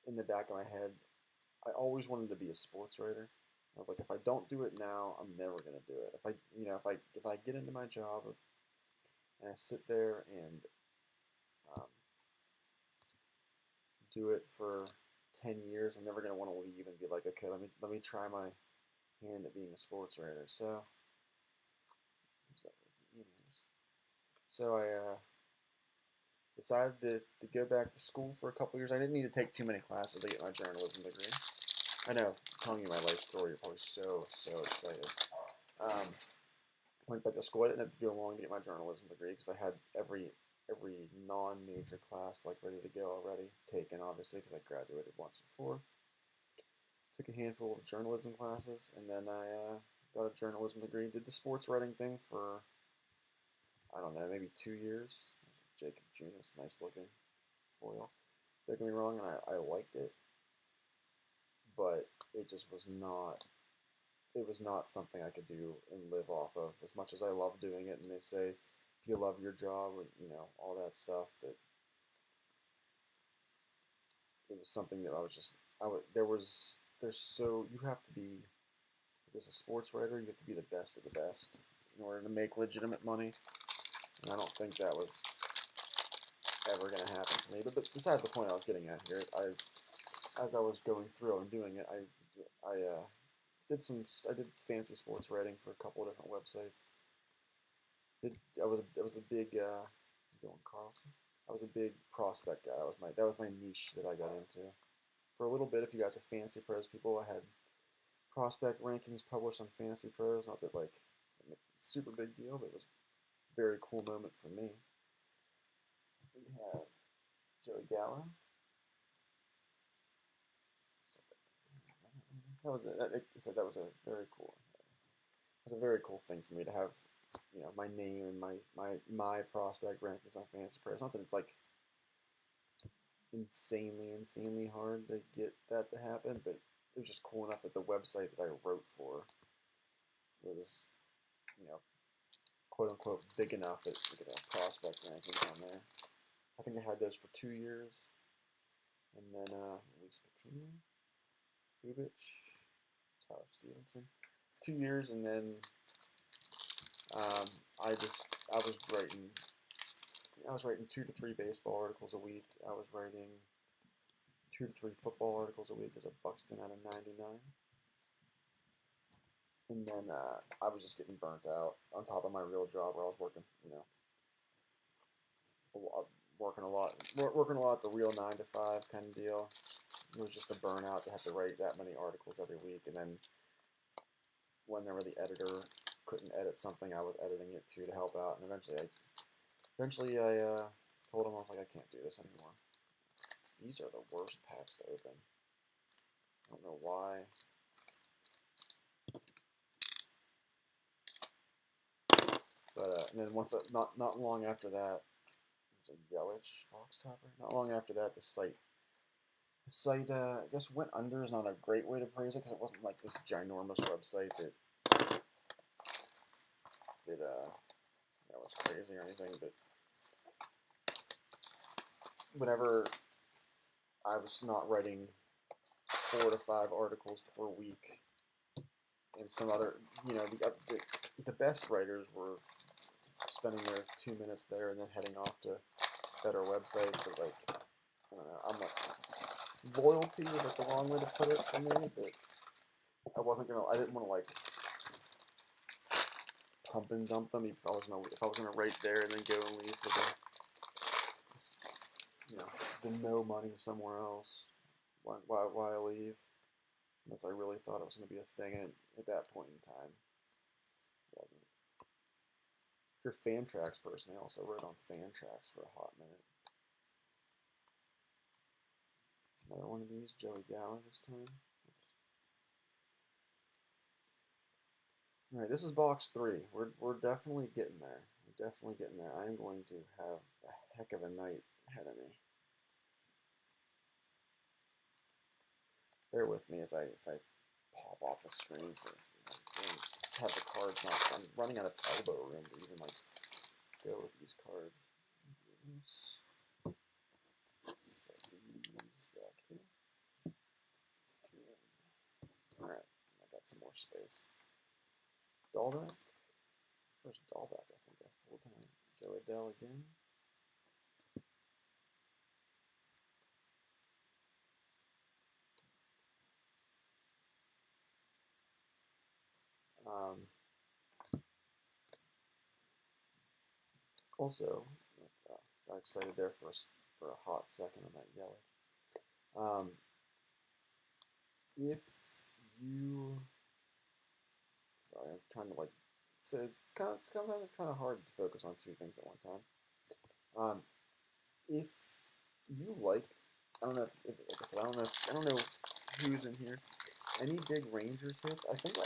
in the back of my head. I always wanted to be a sports writer. I was like, if I don't do it now, I'm never gonna do it. If I get into my job and I sit there and um, do it for 10 years, I'm never gonna want to leave and be like, okay, let me try my hand at being a sports writer. So I decided to go back to school for a couple years. I didn't need to take too many classes to get my journalism degree. I know, telling you my life story, you're probably so excited. Went back to school. I didn't have to go long to get my journalism degree because I had every non-major class like ready to go already taken, obviously, because I graduated once before. Took a handful of journalism classes, and then I got a journalism degree. Did the sports writing thing for, I don't know, maybe 2 years. Jacob Junis, nice looking foil. Don't get me wrong, and I liked it, but it just was not. It was not something I could do and live off of. As much as I love doing it, and they say if you love your job, all that stuff, but it was something that I was just. You have to be. As a sports writer, you have to be the best of the best in order to make legitimate money. And I don't think that was ever going to happen for me. But besides the point I was getting at here, as I was going through and doing it, I did fantasy sports writing for a couple of different websites. I was a big Dylan Carlson. I was a big prospect guy. That was my niche that I got into. For a little bit, if you guys are Fantasy Pros people, I had prospect rankings published on Fantasy Pros. Not that it makes it a super big deal, but it was a very cool moment for me. We have Joey Gallo. That was a very cool. It was a very cool thing for me to have, my name and my prospect rankings on Fantasy Pros. Not that it's like insanely hard to get that to happen, but it was just cool enough that the website that I wrote for was, quote unquote, big enough that we could have prospect rankings on there. I think I had those for 2 years, and then Luis Patino, Bubic, Tyler Stevenson, 2 years, and then I was writing 2 to 3 baseball articles a week. I was writing 2 to 3 football articles a week as a Buxton out of 99. And then I was just getting burnt out on top of my real job where I was working, working a lot the real 9 to 5 kind of deal. It was just a burnout to have to write that many articles every week. And then whenever the editor couldn't edit something, I was editing it too to help out. And eventually I told him, I was like, I can't do this anymore. These are the worst packs to open. I don't know why. But and then not long after that, it was a Yelich box topper. Not long after that, the site I guess went under is not a great way to praise it because it wasn't like this ginormous website that was crazy or anything, but whenever I was not writing 4 to 5 articles per week, and some other, the best writers were spending their 2 minutes there and then heading off to better websites. But like, I don't know, I'm not, loyalty is like the wrong way to put it for me, but I didn't want to like pump and dump them if I was gonna write there and then go and leave for the no money somewhere else. Why leave? Unless I really thought it was gonna be a thing, and at that point in time, it wasn't. If you're a Fantrax person, I also wrote on Fantrax for a hot minute. Another one of these, Joey Gallo this time. Oops. All right, this is box 3. We're definitely getting there. We're definitely getting there. I am going to have a heck of a night ahead of me. Bear with me as if I pop off the screen for have the cards not. I'm running out of elbow room to even like go with these cards. Set these back here. All right, I got some more space. Dahlbeck. First Dahlbeck, I think I pulled tonight. Joe Adele again. Also, got excited there for a hot second on that Yelich. If you, sorry, I'm trying to like, so it's kind of hard to focus on 2 things at one time. If you like, I don't know if like I said, I don't know who's in here. Any big Rangers hits? I think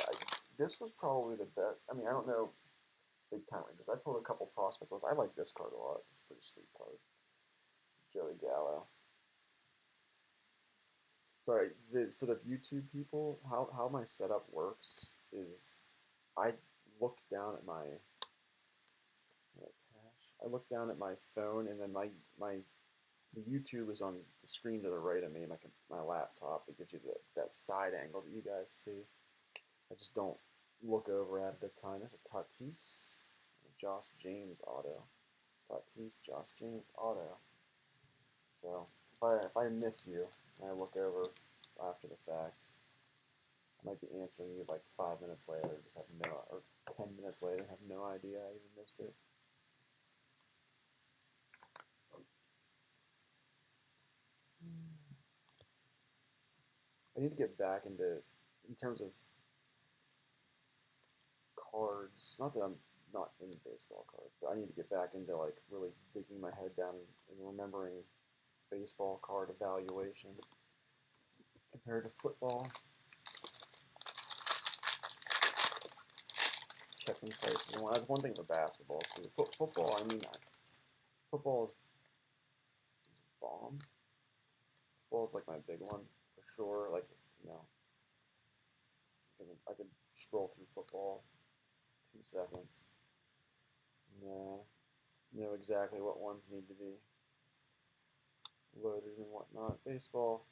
this was probably the best. I mean, I don't know big time Rangers. I pulled a couple prospect ones. I like this card a lot. It's a pretty sweet card. Joey Gallo. Sorry, for the YouTube people, how my setup works is I look down at my phone, and then the YouTube is on the screen to the right of me, my laptop, that gives you that side angle that you guys see. I just don't look over at the time. That's a Tatis, Josh James auto. Tatis, Josh James auto. So if I miss you and I look over after the fact, I might be answering you like 5 minutes later, just have or 10 minutes later, have no idea I even missed it. I need to get back in terms of cards. Not that I'm not into baseball cards, but I need to get back into like really digging my head down and remembering baseball card evaluation compared to football. Checking prices. And that's one thing for basketball too. Football, I mean, football is a bomb. Football is like my big one for sure. Like, I could scroll through football 2 seconds. Know exactly what ones need to be loaded and whatnot. Baseball,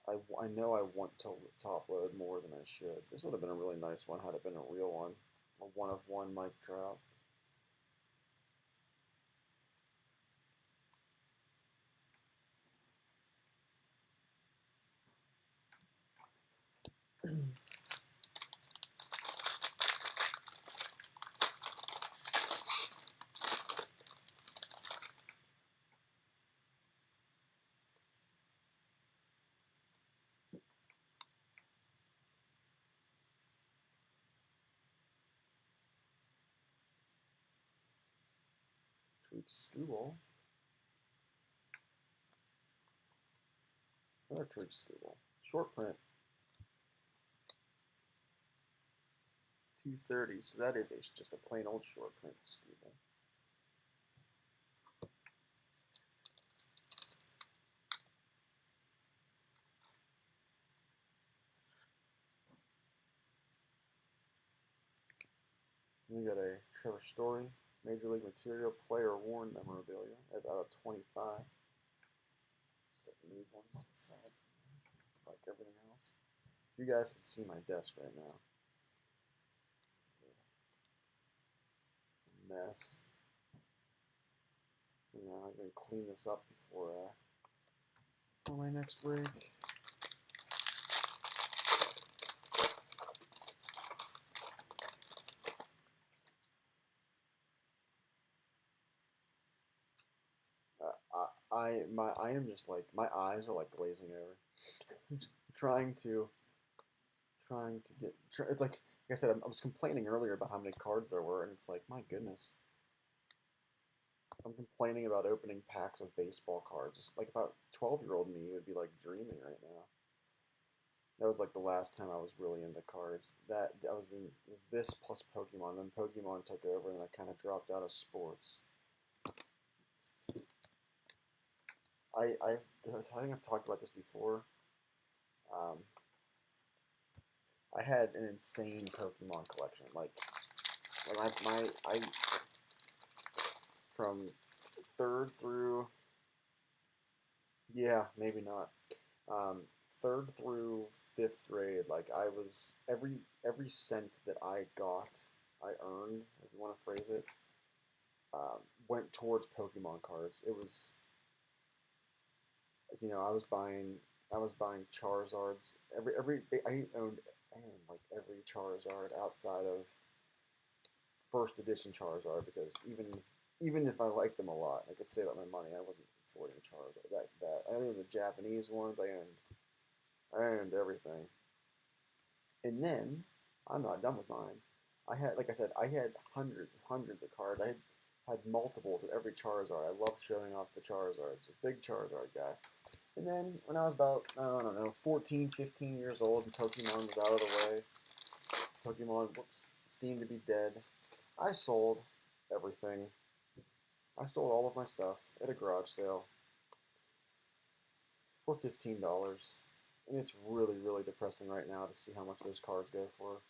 I know I want to top load more than I should. This would have been a really nice one had it been a real one. A 1/1 Mike Trout. Tweak Skubal. Another Tweak Skubal. Short print. 230. So that is just a plain old short print Skubal. We got a Trevor Story Major League material, player worn memorabilia. That's out of 25. Setting these ones to the side, like everything else. You guys can see my desk right now. It's a mess. You know, I'm gonna clean this up before my next break. I am just like, my eyes are like glazing over. trying to get. It's like I said, I was complaining earlier about how many cards there were, and it's like, my goodness. I'm complaining about opening packs of baseball cards. Like if 12-year-old me would be like dreaming right now. That was like the last time I was really into cards. It was this plus Pokemon. Then Pokemon took over, and I kind of dropped out of sports. I think I've talked about this before. I had an insane Pokemon collection. Like I from third through, yeah, maybe not. Third through fifth grade, like I was every cent that I got, I earned, if you want to phrase it, went towards Pokemon cards. It was, I was buying Charizards. I owned like every Charizard outside of first edition Charizard, because even if I liked them a lot, I could save up my money. I wasn't affording Charizard. That I owned the Japanese ones. I owned everything. And then I'm not done with mine. Like I said, I had hundreds and hundreds of cards. I had multiples of every Charizard. I loved showing off the Charizards. A big Charizard guy. And then when I was about, I don't know, 14, 15 years old, and Pokemon was out of the way, Pokemon, seemed to be dead, I sold everything. I sold all of my stuff at a garage sale for $15. And it's really, really depressing right now to see how much those cards go for.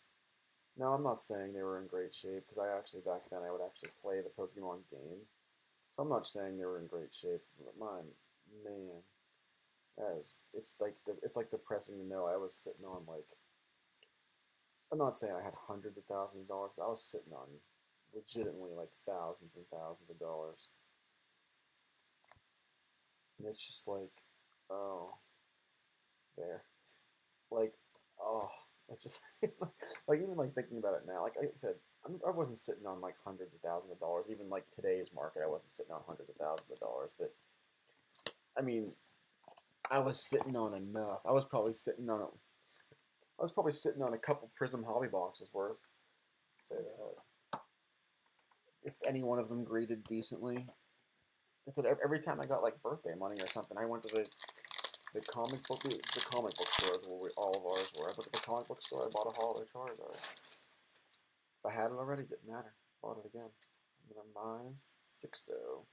Now, I'm not saying they were in great shape, because back then, I would actually play the Pokemon game. So I'm not saying they were in great shape, but man, it's like depressing to know I was sitting on like, I'm not saying I had hundreds of thousands of dollars, but I was sitting on legitimately like thousands and thousands of dollars. And it's just like, oh, there. Like, oh, it's just like even like thinking about it now. Like I said, I wasn't sitting on like hundreds of thousands of dollars. Even like today's market, I wasn't sitting on hundreds of thousands of dollars. But I mean, I was sitting on enough. I was probably sitting on a couple Prism hobby boxes worth. Say that. If any one of them graded decently. I said every time I got like birthday money or something, I went to the comic book store where all of ours were. I went to the comic book store. I bought a Holiday Charizard. If I had it already, didn't matter. Bought it again. Minimize Sixto.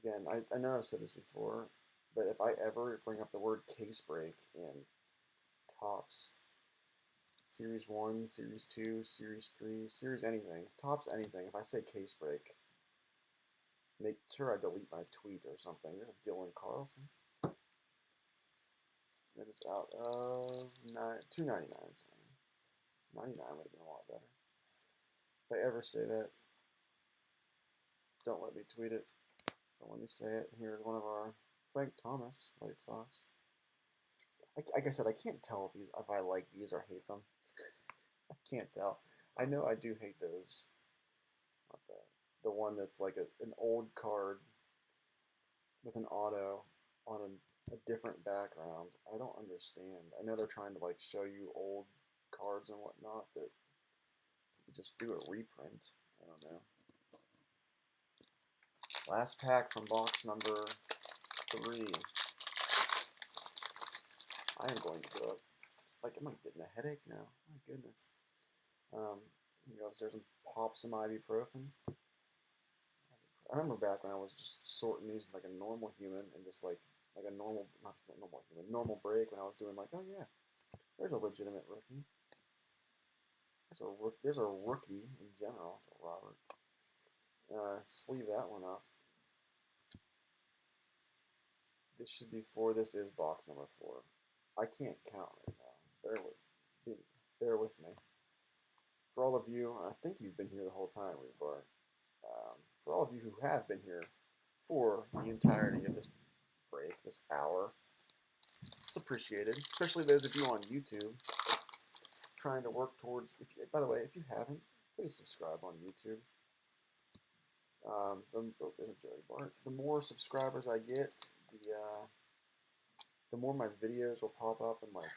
Again, I know I've said this before, but if I ever bring up the word case break in Topps, Series 1, Series 2, Series 3, Series anything, Topps anything, if I say case break, make sure I delete my tweet or something. There's a Dylan Carlson. It is out of $2.99. Sorry. $99 would have been a lot better. If I ever say that, don't let me tweet it. Don't let me say it. Here's one of our Frank Thomas White Sox. Like I said, I can't tell if I like these or hate them. I can't tell. I know I do hate those. Not that. The one that's like an old card with an auto on a different background. I don't understand. I know they're trying to like show you old cards and whatnot, but you could just do a reprint. I don't know. Last pack from box number 3. I am going to go up. It's like, am I getting a headache now? My goodness. You go upstairs and pop some ibuprofen. I remember back when I was just sorting these like a normal human, and just like a normal, not normal human, normal break, when I was doing like, oh yeah, There's a legitimate rookie. There's a rookie in general, Robert. Sleeve that one up. This should be 4. This is box number 4. I can't count right now. Bear with me. For all of you, I think you've been here the whole time, Rebar. For all of you who have been here for the entirety of this break, this hour, it's appreciated. Especially those of you on YouTube trying to work towards. By the way, if you haven't, please subscribe on YouTube. There's a Joey Bart. The more subscribers I get, the more my videos will pop up and like,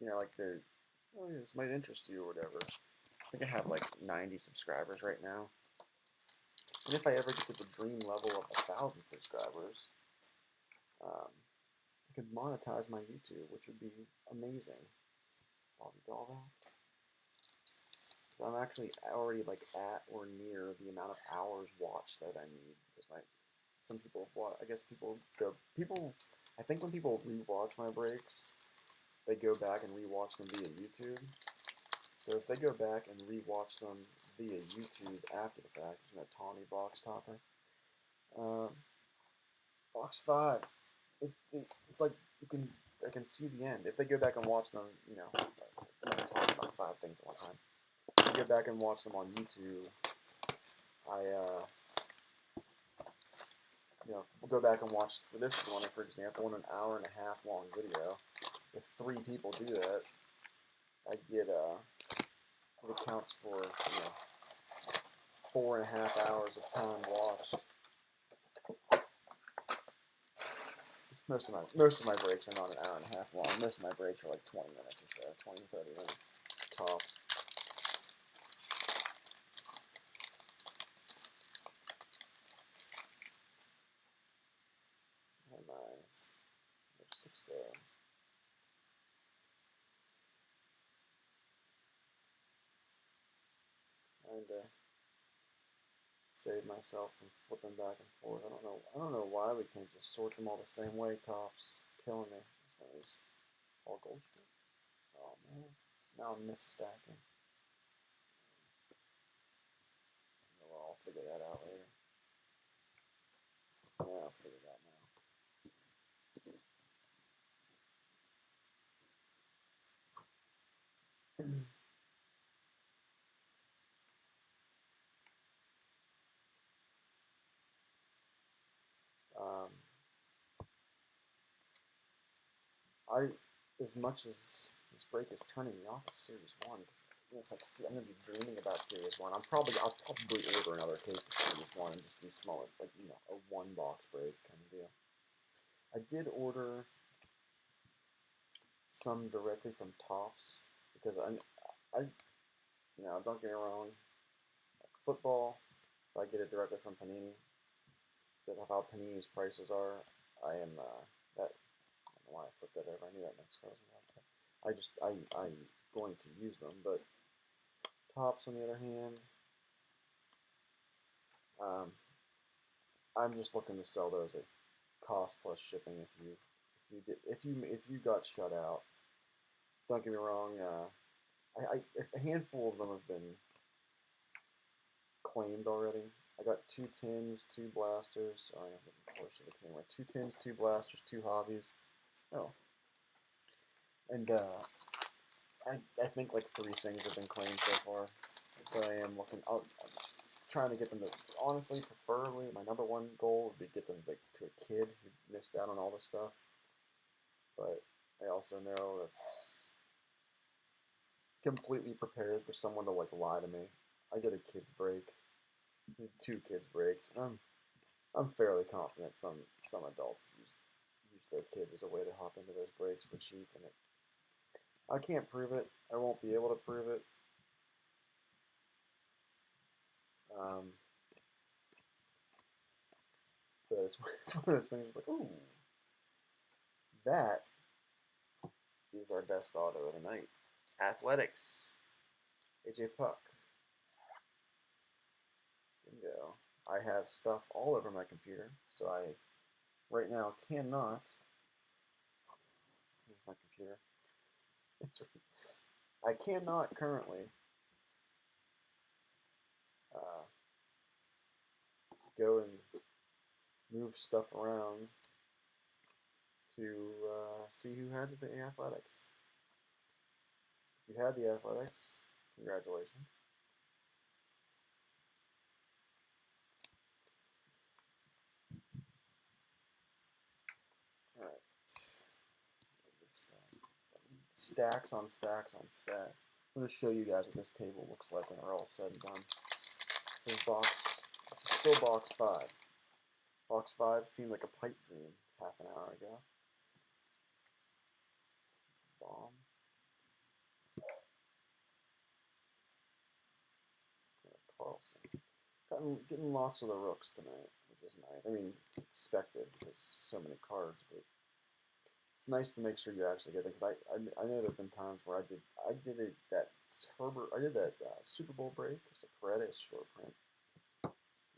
like they're, oh yeah, this might interest you or whatever. I think I have like 90 subscribers right now. And if I ever get to the dream level of 1,000 subscribers, I could monetize my YouTube, which would be amazing. Bobby Doll. I'm actually already like at or near the amount of hours watched that I need, because some people watch. I guess I think when people rewatch my breaks, they go back and rewatch them via YouTube. So if they go back and rewatch them via YouTube after the fact, there's a tawny box topper. Box 5. It's like I can see the end. If they go back and watch them, I'm talking about 5 things at one time. Go back and watch them on YouTube. We'll go back and watch for this one, for example, in an hour and a half long video. If 3 people do that, I get it counts for 4.5 hours of time watched. Most of my breaks are not an hour and a half long. Most of my breaks are like 20 minutes or so, 20 to 30 minutes tops. Nice. There's 6 there. Trying to save myself from flipping back and forth. I don't know why we can't just sort them all the same way. Tops killing me. This one is all gold. Oh man, now I'm misstacking. Well, I'll figure that out later. Yeah, I'll figure that now. As much as this break is turning me off of Series 1, because it's like I'm gonna be dreaming about Series 1. I'll probably order another case of Series 1 and just do smaller, like a 1-box break kind of deal. I did order some directly from Topps because don't get me wrong, like football, if I get it directly from Panini, because of how Panini's prices are, I am that. I don't know why I flipped that over. I knew that next card was I'm going to use them, but Topps on the other hand, I'm just looking to sell those at cost plus shipping. If you got shut out, don't get me wrong. A handful of them have been claimed already. I got 2 tins, 2 blasters. Oh, I'm getting close to the camera. 2 tins, 2 blasters, 2 hobbies. Oh, and I think like 3 things have been claimed so far. But I am looking. I'm trying to get them to. Honestly, preferably, my number 1 goal would be get them to a kid who missed out on all this stuff. But I also know that's completely prepared for someone to like lie to me. I get a kids break, 2 kids breaks. I'm fairly confident some adults use their kids as a way to hop into those breaks for cheap, and I can't prove it. I won't be able to prove it. But it's one of those things like, ooh, that is our best auto of the night. Athletics. AJ Puck. Bingo. I have stuff all over my computer, so I right now cannot my computer. It's I cannot currently uh, go and move stuff around to see who had the athletics. If you had the athletics, congratulations. All right. Stacks on stacks on stack. I'm going to show you guys what this table looks like when we're all said and done. This is this is still box 5. Box 5 seemed like a pipe dream half an hour ago. Bomb. Carlson. Getting lots of the rooks tonight, which is nice. I mean, expected because so many cards, but it's nice to make sure you actually get it, because I know there have been times where I did that Super Bowl break. It's a Paredes short print. So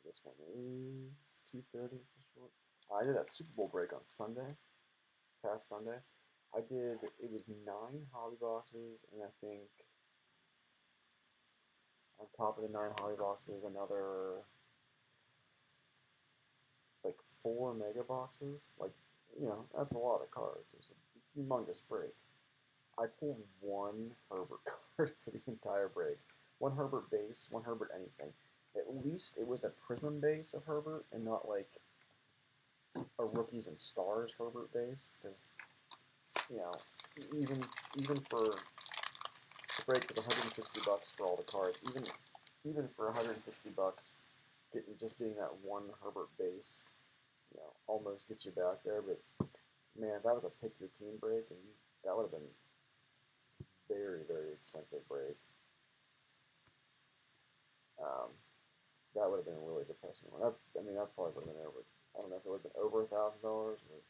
this one is 230. It's a short. I did that Super Bowl break on Sunday. This past Sunday, it was 9 hobby boxes, and I think on top of the 9 hobby boxes, another like 4 mega boxes. Like, that's a lot of cards. It was a humongous break. I pulled 1 Herbert card for the entire break. 1 Herbert base, 1 Herbert anything. At least it was a Prism base of Herbert and not like a Rookies and Stars Herbert base, because even for the break was $160 for all the cards. Even for $160, getting that 1 Herbert base, almost gets you back there. But man, if that was a pick your team break, and that would have been very, very expensive break. That would have been a really depressing one. That probably would have been over. I don't know if it would have been over $1,000, but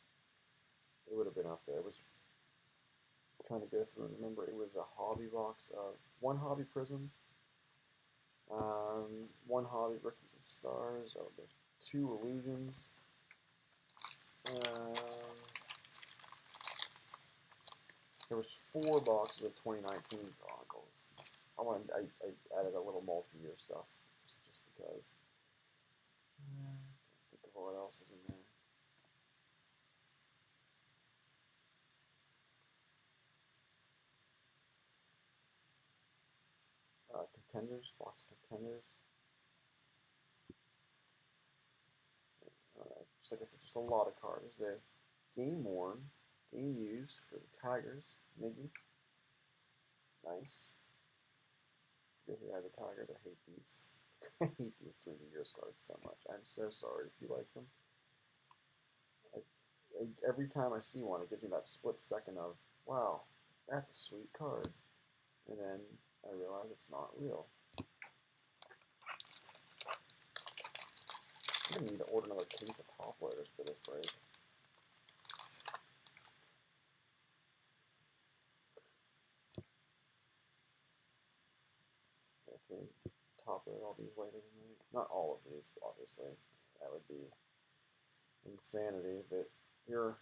it would have been up there. It was trying to go through and remember. It was a hobby box of 1 hobby Prism, 1 hobby Rookies and Stars. Oh, there's 2 Illusions. There was 4 boxes of 2019 Broncos. I added a little multi-year stuff just because. Can't think of what else was in there. Contenders, box of Contenders. Just like I said, just a lot of cards there. Game worn, game used for the Tigers. Miggy. Nice. Forget who had the Tigers. I hate these. I hate these 3D years cards so much. I'm so sorry if you like them. Every time I see one, it gives me that split second of, wow, that's a sweet card. And then I realize it's not real. I'm going to need to order another case of top loaders for this break. Top load all these later tonight. Not all of these, obviously. That would be insanity, but your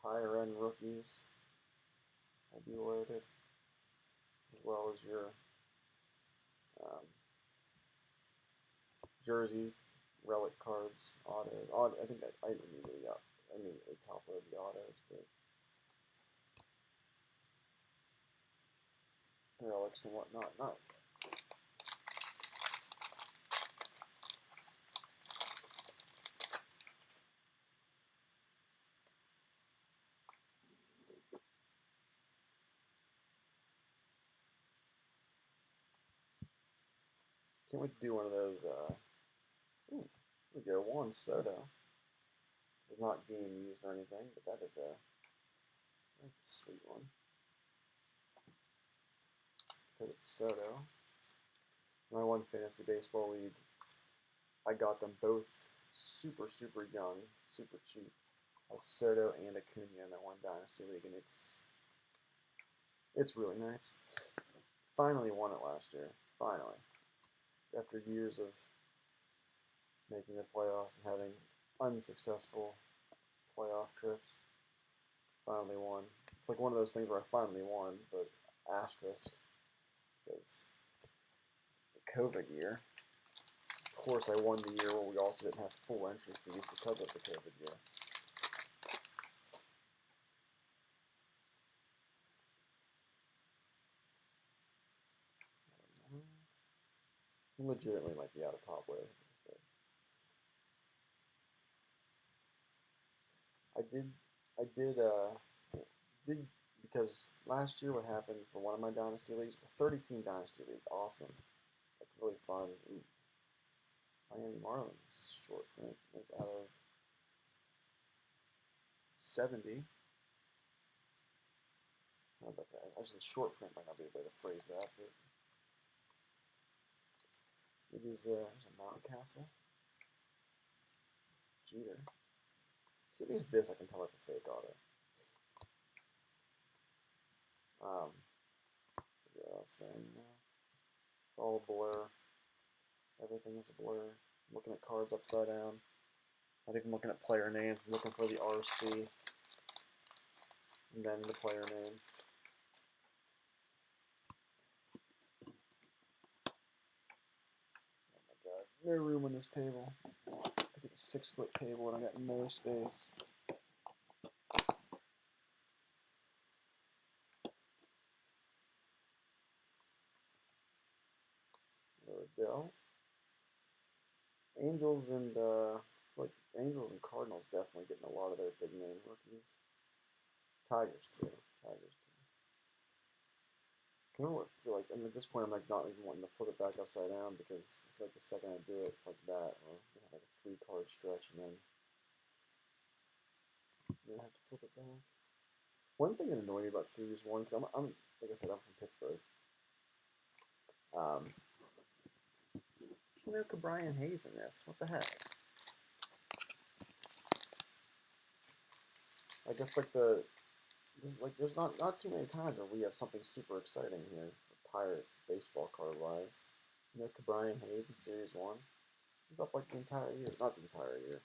higher end rookies will be loaded, as well as your jersey relic cards, autos. I think I immediately top load the autos, but relics and whatnot. Not. Can't wait to do one of those. Here we go. Juan Soto. This is not game used or anything, but that's a sweet one. Because it's Soto. When I won Fantasy Baseball League, I got them both super, super young, super cheap. Soto and Acuna in that one Dynasty League, and it's really nice. Finally won it last year. Finally. After years of making the playoffs and having unsuccessful playoff trips, finally won. It's like one of those things where I finally won, but asterisk, because the COVID year. Of course, I won the year where we also didn't have full entry fees because of the COVID year. Legitimately might be out of top with. I did because last year what happened for one of my dynasty leagues, a 30-team dynasty league, awesome, like really fun. Ooh, Miami Marlins short print is out of 70. Oh, that's actually short print might not be the way to phrase that, but maybe there's a Mountain Castle. Jeter. See, at least this I can tell it's a fake auto. What else saying now? It's all a blur. Everything is a blur. I'm looking at cards upside down. Not even looking at player names. I'm looking for the RC. And then the player name. Oh my god. No room on this table. I think it's a 6-foot table and I got no space. Odell. Angels and Angels and Cardinals definitely getting a lot of their big name rookies. Tigers too. I feel like, at this point, I'm like not even wanting to flip it back upside down because I feel like the second I do it, it's like that, or you have like a 3-card stretch and then I have to flip it back. One thing that annoyed me about Series 1, because I'm like I said, I'm from Pittsburgh. There's no Ke'Bryan Hayes in this. What the heck? I guess like there's not too many times where we have something super exciting here for Pirate baseball card wise. No Ke'Bryan Hayes in Series 1. He's up like the entire year. Not the entire year.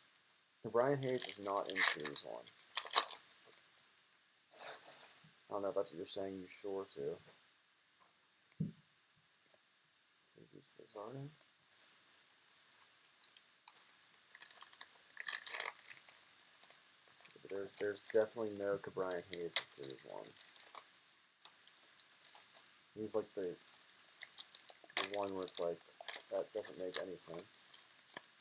Ke'Bryan Hayes is not in Series 1. I don't know if that's what you're saying. You sure too? Jesus Luzardo. There's definitely no Ke'Bryan Hayes in Series 1. He was like the one where it's like that doesn't make any sense.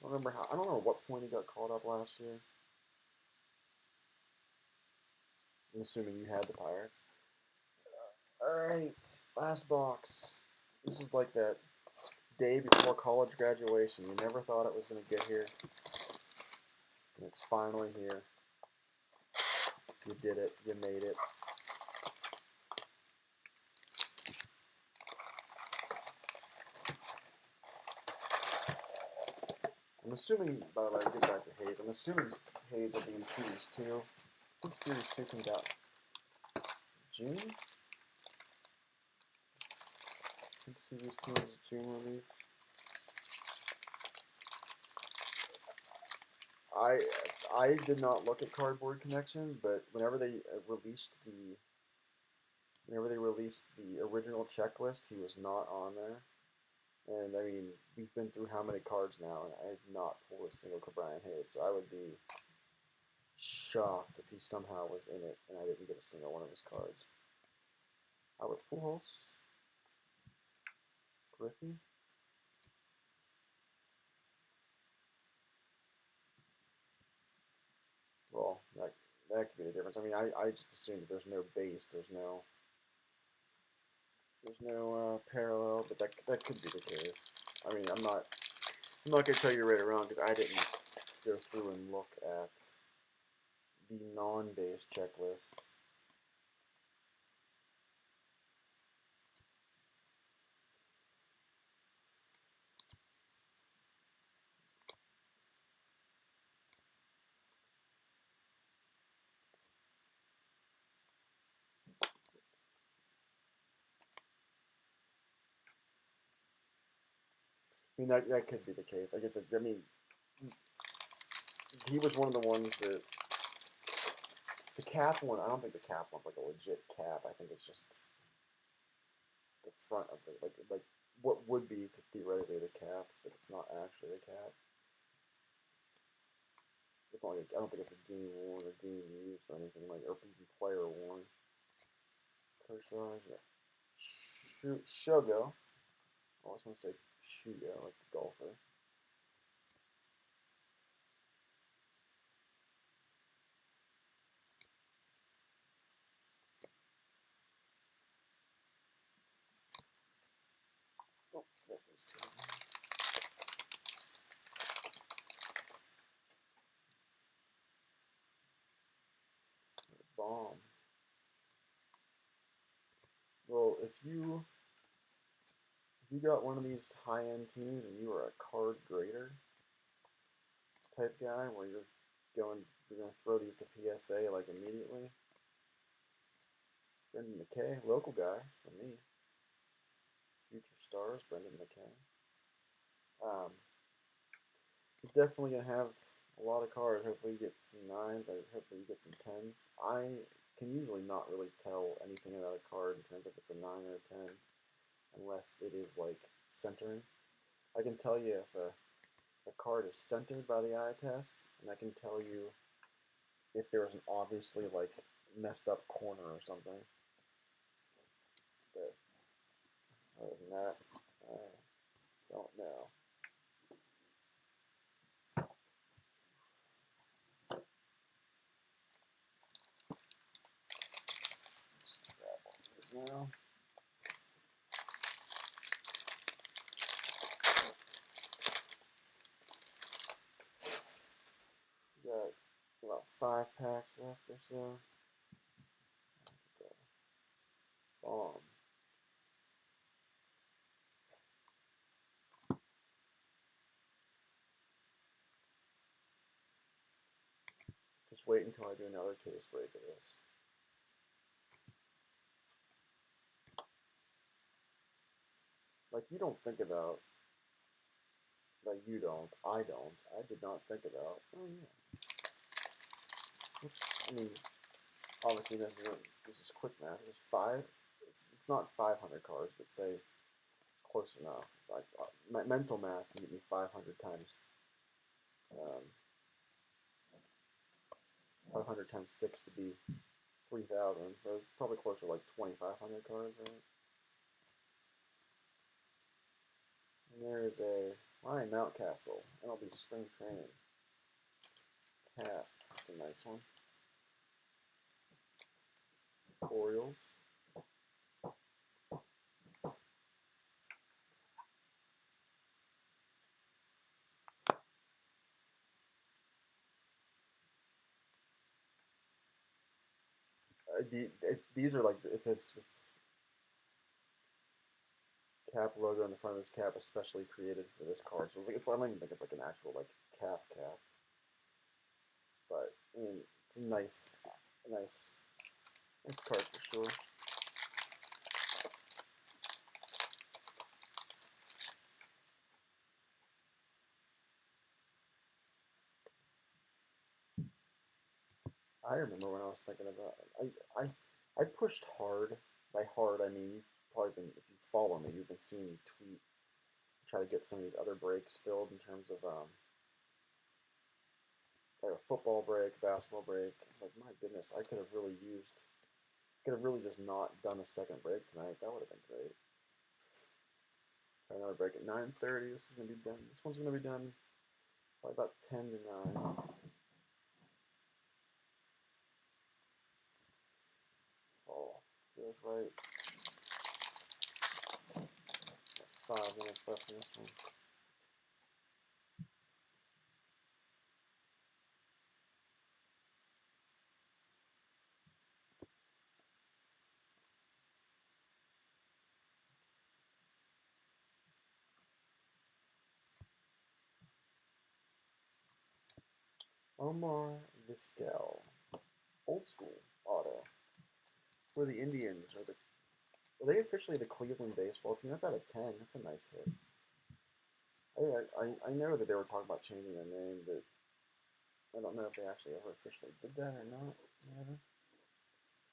I don't remember what point he got called up last year. I'm assuming you had the Pirates. Alright, last box. This is like that day before college graduation. You never thought it was going to get here. And it's finally here. You did it. You made it. I'm assuming, by the way, get back to Hayes. I'm assuming Hayes will be in Series 2. I think Series 2 comes out June? I think Series 2 is a June release. I did not look at Cardboard Connection, but whenever they released the original checklist, he was not on there. And I mean, we've been through how many cards now, and I have not pulled a single Ke'Bryan Hayes, so I would be shocked if he somehow was in it and I didn't get a single one of his cards. Albert Pujols, Griffey. Well, that could be the difference. I mean, I just assumed that there's no base, there's no parallel, but that could be the case. I mean, I'm not gonna tell you right or wrong because I didn't go through and look at the non-base checklist. I mean, that could be the case. I guess, I mean, he was one of the ones that The cap one, I don't think the cap one's like a legit cap. I think it's just the front of the like what would be theoretically the cap, but it's not actually the cap. It's not like I don't think it's a game worn or game used or anything like, or even player worn. Kershaw, yeah. Shogo. I always want to say Shugo, like the golfer. Oh, that was terrible. Bomb. Well, if you got one of these high-end teams and you are a card grader type guy where you're gonna throw these to PSA like immediately. Brendan McKay, local guy for me. Future stars, Brendan McKay. He's definitely gonna have a lot of cards. Hopefully you get some nines. Hopefully you get some tens. I can usually not really tell anything about a card in terms of if it's a 9 or a 10 unless it is like centering. I can tell you if a card is centered by the eye test, and I can tell you if there was an obviously like messed up corner or something. But other than that, I don't know. Grab all these now. We got about 5 packs left or so. Bomb. Just wait until I do another case break of this. Like, you don't think about, like, you don't, I don't, I did not think about, oh yeah. Oops, I mean, obviously this is quick math. This is 5, it's not 500 cards, but say it's close enough. Like, my mental math can get me 500 times, 500 times 6 to be 3,000, so it's probably closer to like 2,500 cards, right? And there is a Ryan Mountcastle, MLB Spring Training. Cap, that's a nice one. Orioles. These are like, it says cap logo in the front of this cap, especially created for this card. So I don't even think it's like an actual like cap, but I mean it's a nice card for sure. I remember when I was thinking about it. I pushed hard. By hard, I mean you've probably been, if you follow me, you've been seeing me tweet, try to get some of these other breaks filled in terms of like a football break, basketball break. Like my goodness, I could have really just not done a second break tonight. That would have been great. Try another break at 9:30. This is gonna be done. This one's gonna be done probably about 10 to 9. Oh, feels right. 5 minutes left in this one. Omar Vizquel, old school auto. For the Indians, are they officially the Cleveland baseball team? That's out of 10. That's a nice hit. I know that they were talking about changing their name, but I don't know if they actually ever officially did that or not. Whatever.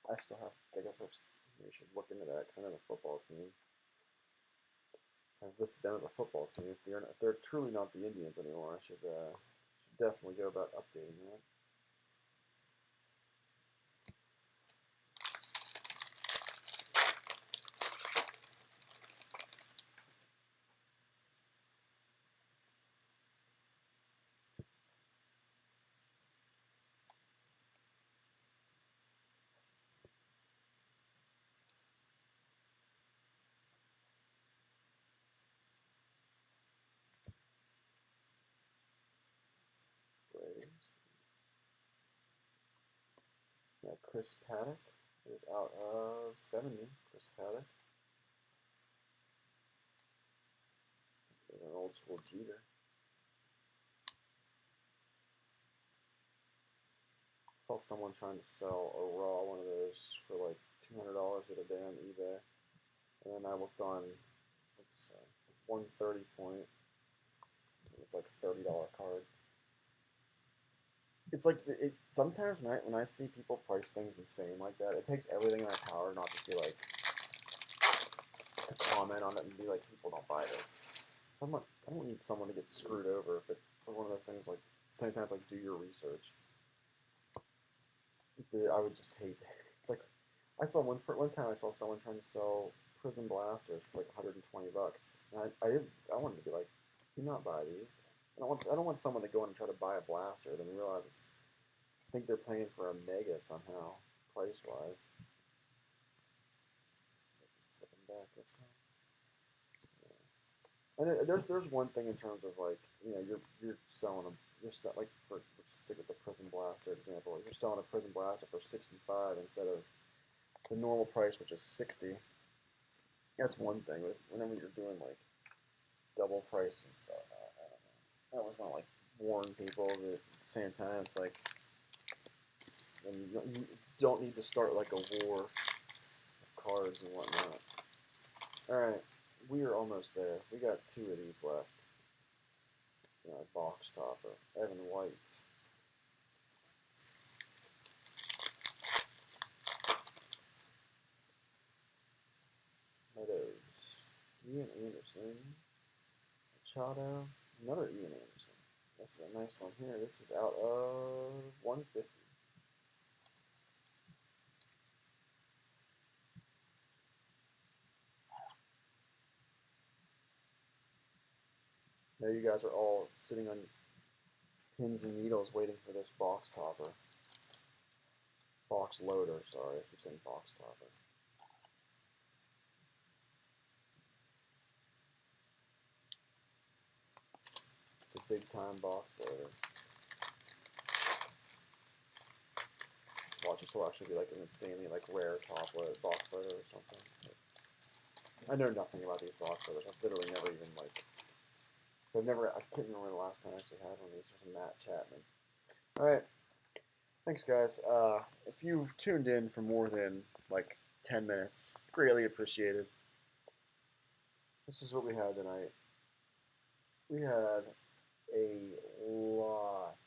I still have. I guess we should look into that because I know the football team. I've listed them as a football team. If they're truly not the Indians anymore, I should definitely go about updating that. Braves. Yeah, Chris Paddock is out of 70. Chris Paddock. An old school Jeter. I saw someone trying to sell a raw one of those for like $200 the other day on eBay. And then I looked on, 130 point. It was like a $30 card. It's like sometimes when I see people price things insane like that, it takes everything in my power not to be like to comment on it and be like, people don't buy this. I don't need someone to get screwed over, but it's one of those things like sometimes like do your research. I would just hate. It's like I saw one time I saw someone trying to sell Prism Blasters for like $120, and I wanted to be like, do not buy these. I don't want someone to go in and try to buy a blaster, then realize I think they're paying for a mega somehow, price wise. Flipping back this way. Yeah. And there's one thing in terms of like you're selling them. Like let's stick with the Prism Blaster example. You're selling a Prism Blaster for 65 instead of the normal price, which is 60. That's one thing. But whenever you're doing like double price and stuff, I always want to like warn people that at the same time it's like, and you don't need to start like a war of cards and whatnot. All right, we are almost there. We got 2 of these left. Box topper, Evan White. Meadows, Ian Anderson, Machado, another Ian Anderson. This is a nice one here. This is out of 150. Now you guys are all sitting on pins and needles waiting for this box topper. Box loader, sorry, I keep saying box topper. The big time box loader. Watch, this will actually be like an insanely like rare top load box loader or something. I know nothing about these box loaders. I've literally never even like. I couldn't remember the last time I actually had one of these. There's a Matt Chapman. All right. Thanks, guys. If you tuned in for more than like 10 minutes, greatly appreciated. This is what we had tonight. We had a lot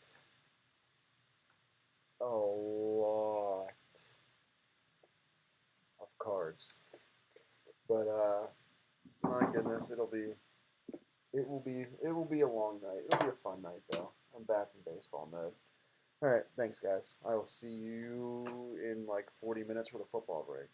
of cards. But my goodness, it will be a long night. It'll be a fun night though. I'm back in baseball mode. All right, thanks guys. I will see you in like 40 minutes for the football break.